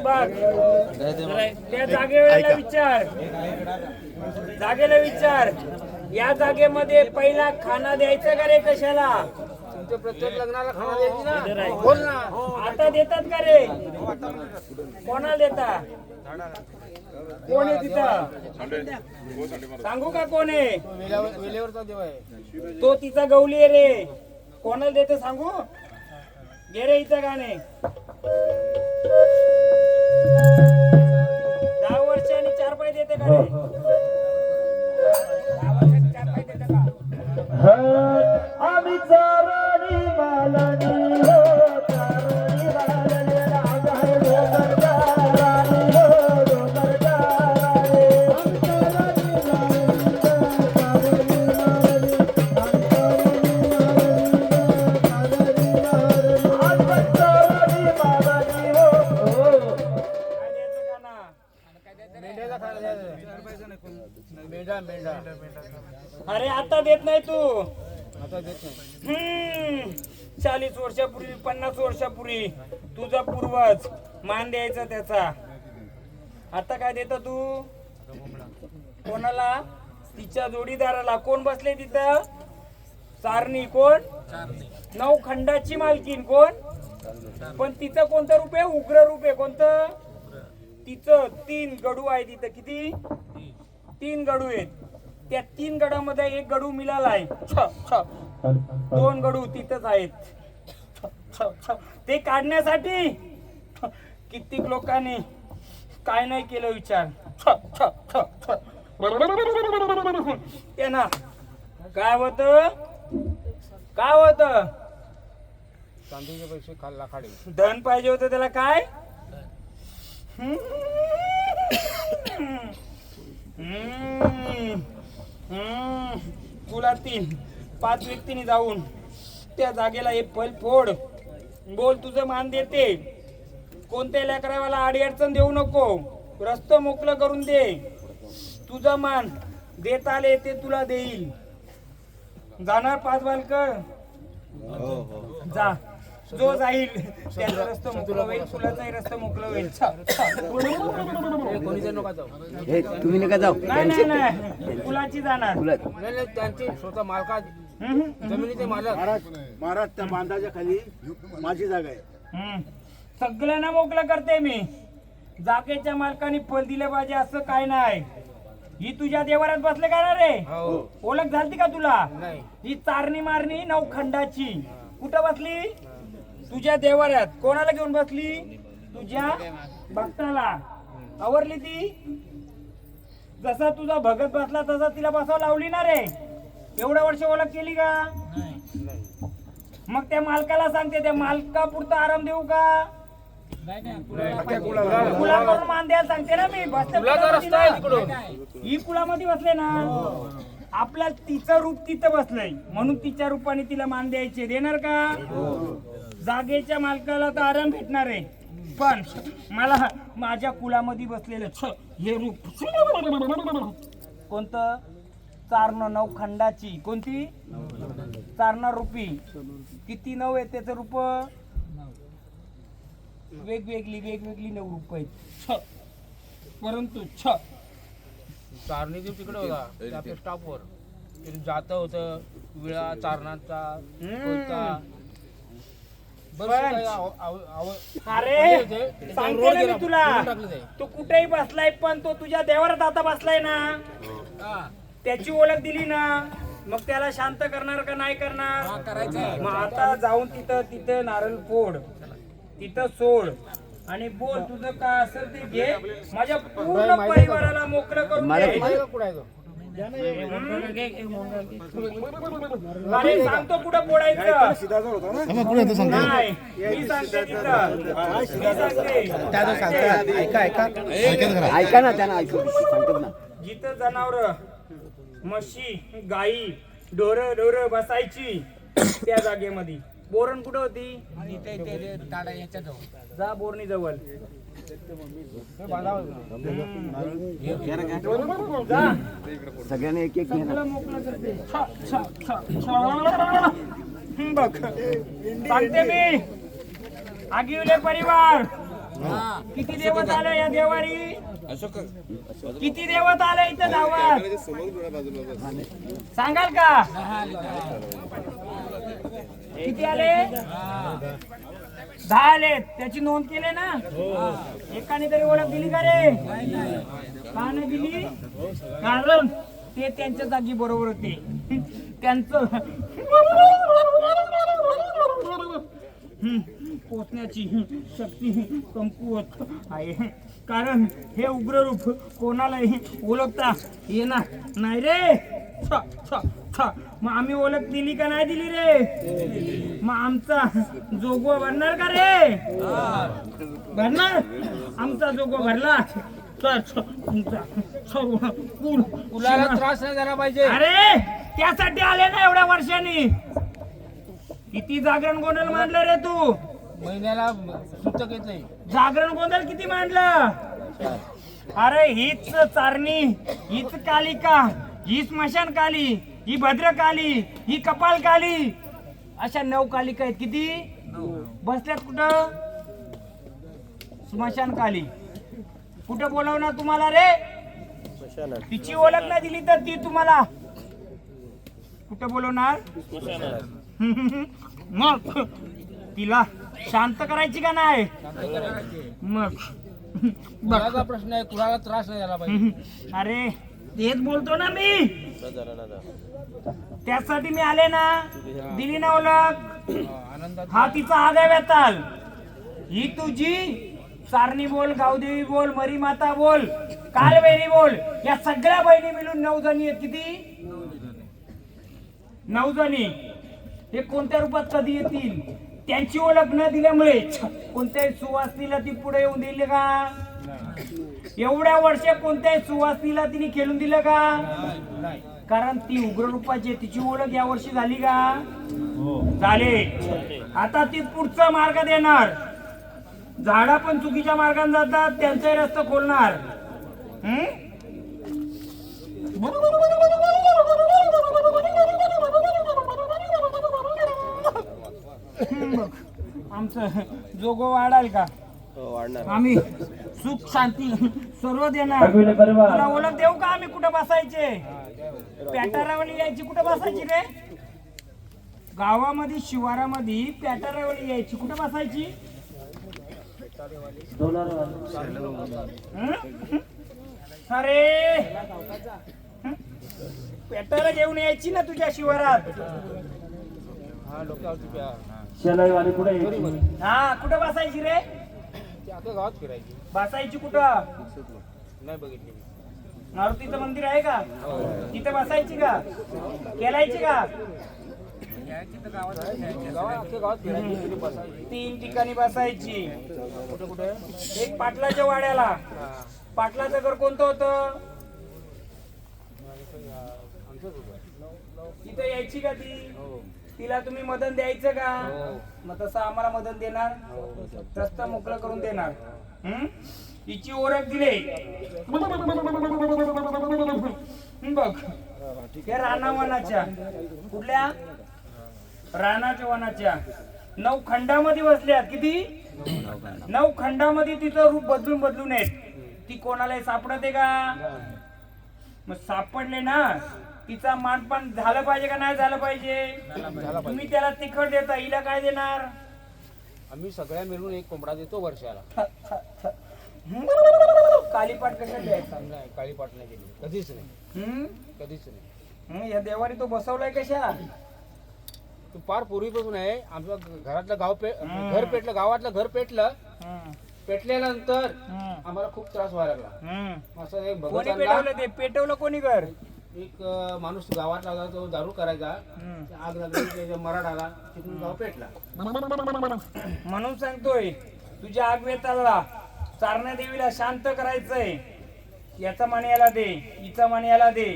बघ त्या जागेला विचार. जागेला विचार या जागेमध्ये पहिला खाना द्यायचा का रे? कशाला? तुमच्या प्रत्येक लग्नाला खाना द्यायची ना. बोल ना. आता देतात का रे? कोणाला देता? कोण आहे तिथं? सांगू का कोण आहे? वेलेवरचा देव आहे. तो तिचा गवली आहे रे. कोणाला देते सांगू? घे रे इथं गाणे. 10 वर्षांनी 4 पाय देते का रे? 10 वर्षांनी 4 पाय देते का? आम्ही चारणी मालणी हो, चारणी मालणी राजा हे डोंगरच्या राणी हो, डोंगरच्या राणी. आम्ही चारणी मालणी, चारणी मालणी, आम्ही चारणी मालणी हो, हो. काय द्यायचं गाणं? मेंढ्याचा खाना द्यायचा. मेंढा मेंढा. अरे आता देत नाही तू. आता देत नाही. 40 वर्षापूर्वी 50 वर्षापूर्वी तुझा पूर्वज मान द्यायचा त्याचा. आता काय देत तू? कोणाला? तिच्या जोडीदाराला. कोण बसले तिथं? चारणी. कोण? 9 खंडाची मालकीन. कोण? पण तिचं कोणतं रूप आहे? उग्र रूप आहे. कोणतं? तिचं 3 गडू आहे तिथं. किती? 3 गडू आहेत. त्या 3 गडामध्ये एक गडू मिळालाय. 2 गडू तिथंच आहेत. ते काढण्यासाठी कित्येक लोकांनी काय नाही केलं विचार. त्यांना काय होत? काय होत? चांदीचे पैसे खाल्ला खाडे. धन पाहिजे होतं त्याला. काय? तुला 3-5 व्यक्तीने जाऊन त्या जागेला एक फल फोड. बोल तुझं मान देते. कोणत्या लेकरावाला आडी अडचण देऊ नको. रस्ता मोकळं करून दे. तुझा मान देत आले ते तुला देईल. जाणार 5 बालकर? जा. जो जाईल त्याचा रस्ता मोकळं होईल. तुलाचाही रस्ता मोकळं होईल. कोणी जण नका जाऊ. तुम्ही नका जाऊ. नाही नाही फुलाची जाणार. नाही नाही त्यांची स्वतः मालका जमिनीचे मालक. महाराज त्या बांधाच्या खाली माझी जागा आहे. सगळ्यांना मोकळं करते मी. जागेच्या मालकाने फल दिले पाहिजे असं काय नाही. ही तुझ्या देवारात बसले का ना रे? हो. ओळख झाली का तुला? नाही. ही चारणी मारणी 9 खंडाची. कुठं बसली? तुझ्या देवाऱ्यात. कोणाला घेऊन बसली? तुझ्या भक्ताला. आवरली ती? जसा तुझा भगत बसला तसा तिला बसावं लावली ना रे? एवढ्या वर्ष ओळख केली का? मग त्या मालकाला सांगते, त्या मालका पुरता आराम देऊ का? कुलाकडून मान द्यायला सांगते ना मी. बसते ही कुलामध्ये बसले ना, आपल्या तिचं रूप तिथं बसलंय म्हणून तिच्या रूपाने तिला मान द्यायचे. देणार का? जागेच्या मालकाला तर आराम भेटणार आहे, पण मला माझ्या कुलामध्ये बसलेलं हे रूप कोणतं? चारण नऊ खंडाची. कोणती? चारणार रूपी. किती नऊ आहे त्याचं रूप? वेगवेगळी नऊ रूप आहेत. परंतु चारणी जो तिकडे होता त्या आपल्या स्टॉपवर जात होतं विळा चारणाचा होता. अरे सांगते ना मी तुला, तू कुठेही बसलाय पण तो तुझ्या देवारात आता बसलाय ना, त्याची ओळख दिली ना, मग त्याला शांत करणार का नाही करणार? मग आता जाऊन तिथं नारळ फोड, तिथं सोड आणि बोल तुझं काय असेल ते घे. माझ्या पूर्ण परिवाराला मोकळं करून दे. अरे सांगतो कुठं फोडायचं नाही, मी सांगते तिथं. ऐका ना, त्यांना सांगतात ना. जिथं जनावर म्हशी गाई ढोर बसायची त्या जागेमध्ये. बोरण कुठं होती? जा बोरणी जवळ सगळ्यांनी एक एक बघ सांगते मी. आगिवले परिवार किती देवत आलं या देवारी? किती देवत आलं इथं गावात सांगाल का? किती आले? 10 आले. त्याची नोंद केली ना? एकाने तरी ओळख दिली का रे? का नाही दिली? कारण ते त्यांच्या जागी बरोबर होते. त्यांचं पोचण्याची शक्ती कमकुवत आहे, कारण हे उग्ररूप कोणालाही ओळखता येणार नाही रे. मग आम्ही ओळख दिली का नाही दिली रे? मग आमचा जोगवा भरणार का रे? भरणार. आमचा जोगवा भरला तर तुमचा सर्व कुलाला त्रास नाही झाला पाहिजे. अरे त्यासाठी आले ना एवढ्या वर्षांनी. किती जागरण गोंधळ मांडलं रे तू? महिन्याला सुतक येत नाही. जागरण गोंधळ किती मांडलं? अरे हीच चारणी, हीच कालिका, ही स्मशान काली, ही भद्रकाली, ही कपाल काली, अशा 9 कालिका आहेत. किती बसल्यात कुठं? स्मशान काली. कुठं बोलवणार तुम्हाला रे? तिची ओळख नाही दिली तर ती तुम्हाला कुठं बोलवणार? मग तिला शांत करायची का नाही? मग कुलाचा प्रश्न आहे, कुलाला त्रास नाही झाला पाहिजे. अरे तेच बोलतो ना मी. त्यासाठी मी आले ना. दिली ना ओळख. आनंदात हा तिचा आगाय वेताल. ही तुझी चारणी बोल, गावदेवी बोल, मरी माता बोल, कालवेरी बोल, या सगळ्या बहिणी मिळून 9 जणी आहेत. किती? 9 जणी. हे कोणत्या रूपात कधी येतील? त्यांची ओळख न दिल्यामुळे कोणत्याही सुवासनीला ती पुढे येऊन दिली का? एवढ्या वर्ष कोणत्याही सुवासनीला तिने खेळून दिलं का? कारण ती उग्र रूपाची, तिची ओळख या वर्षी झाली का? झाले. आता ती पुढचा मार्ग देणार. झाडा पण चुकीच्या मार्गाने जातात, त्यांचाही रस्ता खोलणार. आमचं जोगो वाढाल का? आम्ही सुख शांती सर्व देणार. तुला ओळख देऊ का आम्ही कुठं बसायचे? पॅटारावली यायची. कुठं बसायची रे? गावामध्ये शिवारामध्ये पॅटारावली यायची. कुठं बसायची? अरे पॅटारा घेऊन यायची ना तुझ्या शिवारात. हा कुठं बसायची रे? अख्ख्या गावात फिरायची. बसायची कुठं? नाही बघितली मी. मारुतीचं मंदिर आहे का तिथे बसायची का? केलायची का? अख्ख्या गावात फिरायची, तिथे बसायची. 3 ठिकाणी बसायची. कुठे कुठे? एक पाटलाच्या वाड्याला. पाटलाचं घर कोणतं होतं? आमचंच होतं. तिथे यायची का ती? हो. तिला तुम्ही मदन द्यायचं का? हो. मग तसं आम्हाला मदन देणार, रस्ता मोकळा करून देणार. हं? हिची ओळख दिली बघ, त्या रानावनाच्या. कुठल्या? रानाच्या वनाच्या 9 खंडामध्ये बसल्यात. किती? 9 खंडामध्ये तिचं रूप बदलून बदलून येत. ती कोणालाही सापडते का? मग सापडले ना, तिचा मानपान झालं पाहिजे का नाही झालं पाहिजे? तुम्ही त्याला तिखट देता, हिला काय देणार? आम्ही सगळ्या मिळून एक कोंबडा देतो वर्षाला. कालीपाट कशा द्यायचा? नाही, काळी पाट नाही केली कधीच नाही, कधीच नाही. या देवारी तो बसवलाय कशा? तू फार पूर्वीपासून आहे. आमचं घरातलं घर पेटलं, गावातलं घर पेटलं. पेटल्यानंतर आम्हाला खूप त्रास व्हायला लागला. असं एक कोणी भगवंतांना पेटवलं ते? पेटवलं कोणी घर? एक माणूस गावात लागला, तो दारू करायचा. आग लागली, त्याच्या मराठ आला, तिथून गाव पेटला. म्हणून सांगतोय, तुझ्या आगवेताला चारणा देवीला शांत करायचंय. याचा मान याला दे, हिचा मान याला दे.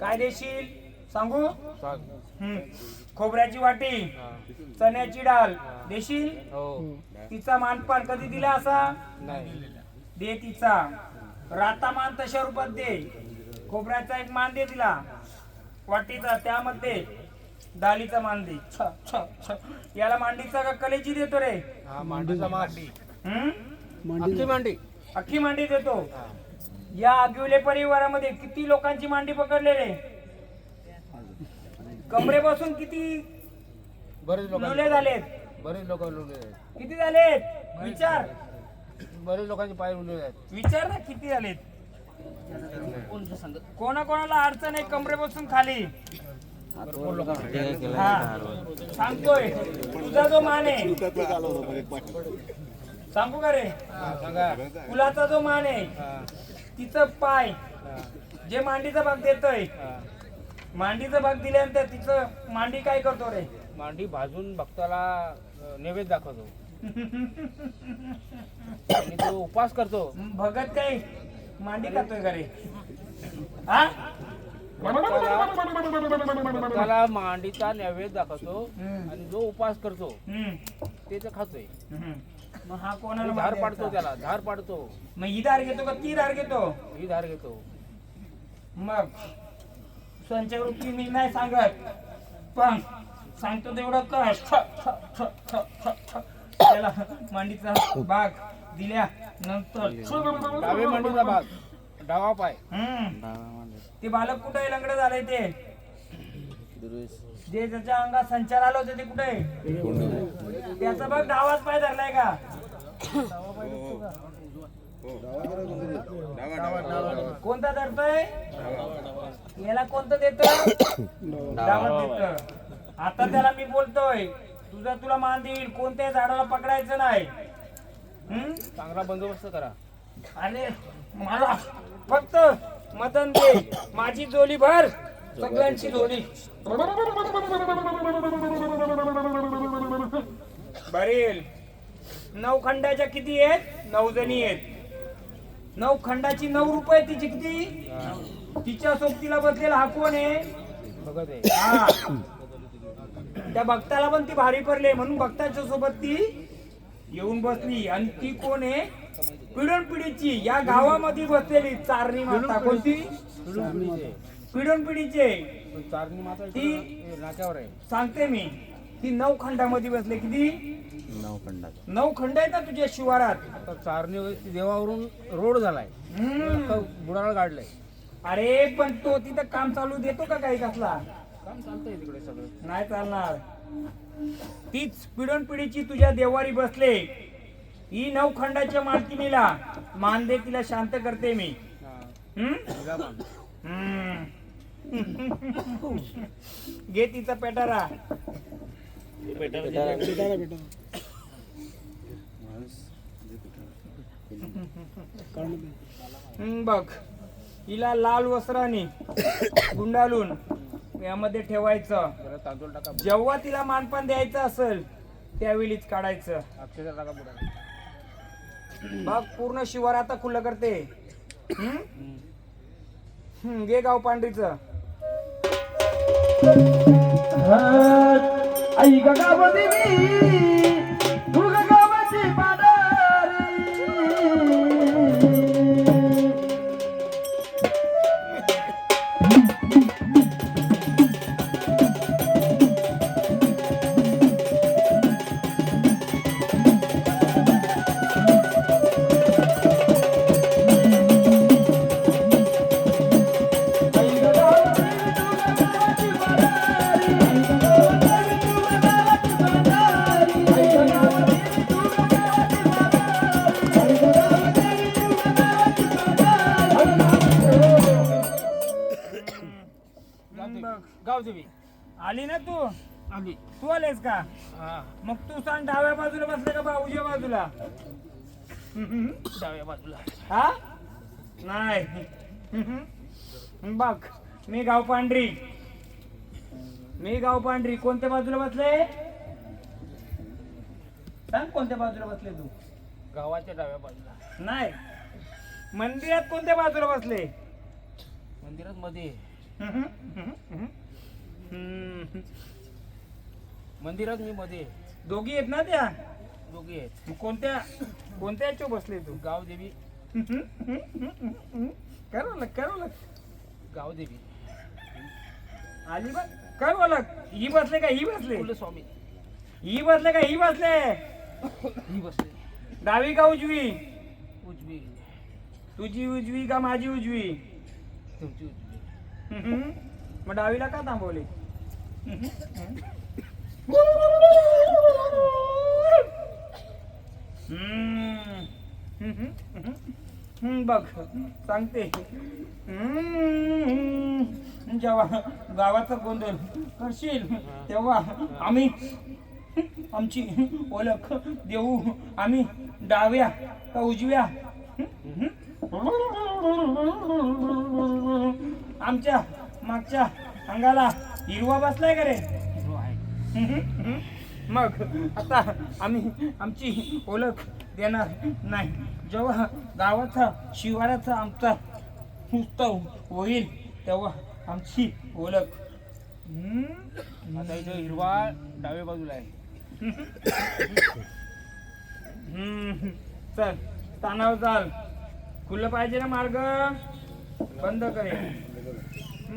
काय देशील सांगू? खोबऱ्याची वाटी, चण्याची डाल देशील? हो. तिचा मानपान कधी दिला असा? नाही. दे तिचा. राता मान तशा रूपात दे. खोबऱ्याचा एक मान दे तिला, वाटीचा, त्यामध्ये डालीचा मान दे. छ, छ, छ. याला मांडीचा का कलेची देतो रे? हा, मांडीचा मांडी. हम्म? अख्खी मांडी. अख्खी मांडी देतो. या आगिवले परिवारामध्ये किती लोकांची मांडी पकडले रे? कमरे बसून किती बरेच लोक लुले झालेत? बरेच लोक लुले आहेत. किती झालेत? विचार, बरेच लोकांचे पाय लुले आहेत. विचार ना किती झालेत? कोणाकोणाला अडचण आहे कमरे बसून खाली? हा, सांगतोय. तुझा जो मान आहे, सांगू का रे? सांगा. कुलाचा जो मान आहे, तिचं पाय जे मांडीचा भाग देतोय, मांडीचा भाग दिल्यानंतर तिचं मांडी काय करतो रे? मांडी भाजून भक्ताला नैवेद्य दाखवतो आणि तो उपास करतो. भगत काय मांडी खातोय का रे? हा? भक्ताला मांडीचा नैवेद्य दाखवतो आणि जो उपास करतो ते खातोय. मग हा कोणाला धार मांडी पाडतो, द्यायचा? त्याला धार पाडतो. मग ही धार घेतो का ती धार घेतो? ही धार घेतो. मग संचवृत्ती मी नाही सांगत, पण सांगतो तेवढं कर. त्याला मांडीचा भाग दिल्या नंतर डावे मांडीचा भाग, डावा पाय. ते बालक कुठे आहे? लंगडं झालंय ते. जे ज्याच्या अंगात संचार आलं होतं ते कुठे आहे? त्याचा भाग डावाच पाय धरलाय का? कोणता धरतोय? याला कोणतं देतं? डावात देतं. आता त्याला मी बोलतोय, तुला मान देईल, कोणत्याही झाडाला पकडायचं नाही. चांगला बंदोबस्त करा. अरे मला फक्त मदन दे, माझी जोली भर, सगळ्यांची जोली भरेल. 9 खंडाच्या किती आहेत? 9 जणी आहेत. 9 खंडाची 9 रुपये. तिची किती? तिच्या सोबतीला बसलेला हा कोण आहे? बघत आहे. हा, त्या भक्ताला पण ती भारी पडले म्हणून भक्ताच्या सोबत ती येऊन बसली. आणि ती कोण आहे? पिढोन पिढीची या गावामध्ये बसलेली चारणी माता. कोणती? पिढोन पिढीचे चारणी माता ती नाक्यावर आहे. सांगते मी. ती 9 खंडामध्ये बसले. किती? 9 खंड आहेत ना तुझ्या शिवारात. आता चारणी देवावरून रोड झालाय, बुडाला काढलंय. अरे पण तो तिथं काम चालू देतो का काही कसला? काम चालतंय तिकडे सगळं. नाही चालणार. तीच पिढोन पिढीची तुझ्या देवारी बसले. ही 9 खंडाच्या मालकिनीला मान दे, तिला शांत करते मी. घे तिचा पेटारा. बघ हिला लाल वस्त्राने गुंडाळून यामध्ये ठेवायचं. जरा तांदूळ टाका, जेव्हा तिला मानपान द्यायचं असेल त्यावेळीच काढायचं. अक्षर टाका पुढे. बघ पूर्ण शिवार आता खुलं करते. घे गाव पांढरीचं. आई ग गाव देवी तू ग गावाची पाडारी. आई ग गाव देवी तू ग गावाची पाडारी. आई ग गाव देवी तू ग गावाची पाडारी. आई ग गाव देवी तू ग गावाची पाडारी. आई ग गाव देवी तू ग गावाची पाडारी. गाव देवी आली ना तू? आली. तू आलेस का? हा, मग तू सांग डाव्या बाजूला बसले का बा उजव्या बाजूला? डाव्या बाजूला. हा नाही. बघ मी गाव पांढरी. मी गाव पांढरी कोणत्या बाजूला बसले? सांग कोणत्या बाजूला बसले तू? गावाच्या डाव्या बाजूला. नाही. मंदिरात कोणत्या बाजूला बसले? मंदिरात मध्ये. मंदिरात मी मध्ये. दोघी आहेत ना त्या? दोघी आहेत. मग कोणत्या कोणत्या याच्यावर बसले तू? गाव देवी. करवलं गाव देवी. आली बघ. करवलं ही बसले का ही बसले? कुलस्वामी. ही बसले का ही बसले? ही बसली. डावी का उजवी? उजवी. तुझी उजवी का माझी उजवी? तुमची उजवी. मग डावीला का थांबवले? बघ सांगते. जेव्हा गावाचा गोंधळ करशील तेव्हा आम्ही आमची ओळख देऊ. आम्ही डाव्या का उजव्या? आमच्या मागच्या अंगाला हिरवा बसलाय का रे? हिरो आहे. मग आता आम्ही आमची ओळख देणार नाही. जेव्हा गावाचा शिवाराचा आमचा उत्सव होईल तेव्हा आमची ओळख. आता इथं हिरवा डाव्या बाजूला आहे. चल तानावर चाल. खुलं पाहिजे ना मार्ग? बंद करे.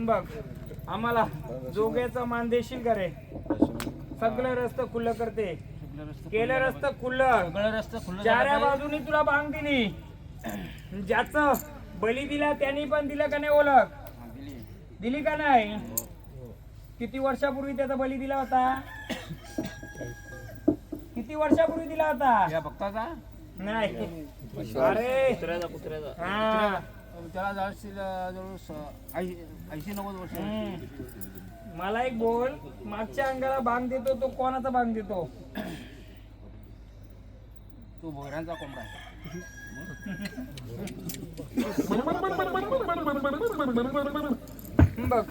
बघ आम्हाला जोग्याचा मान देशील का रे? सगळं रस्तं खुलं करते. केलं रस्तं खुलं. सगळं रस्ता खुलं चाऱ्या बाजूनी तुला बांग दिली. ज्याचं बली दिला त्यांनी पण दिलं का नाही ओळख? दिली का नाही? किती वर्षापूर्वी त्याचा बली दिला होता? किती वर्षापूर्वी दिला होता? या भक्ताचा. नाही अरे कुत्र्याचा. हा. त्याला जवळ 80-90 वर्ष. मला एक बोल. मागच्या अंगाला बांग देतो तो कोणाचा बांग देतो? तो भोयरांचा कोंबडा आहे. बघ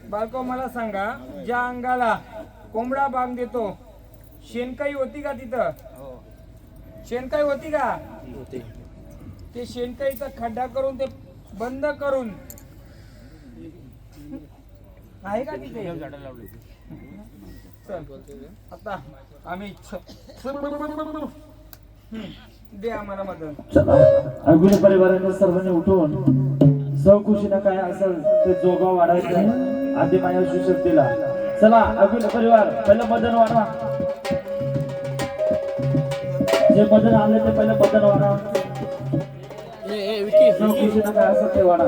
बालको मला सांगा, ज्या अंगाला कोंबडा बांग देतो शेणकाई होती का तिथं? हो. शेणकाई होती का? ते शेणकाईचा खड्डा करून ते बंद करून आहे का तिथे? झाडं लावली. चल आता आम्ही दे आम्हाला मदत. चला अभिनय परिवाराने सर्वांनी उठून सहकुशीनं काय असेल ते जोगा वाढायचं आधी माझ्या सुशक्तीला. चला अभिनय परिवार पहिलं मदन वाढा. जे मदन आले ते पहिलं मदन वाढा. सहकुशीनं काय असेल ते वाढा.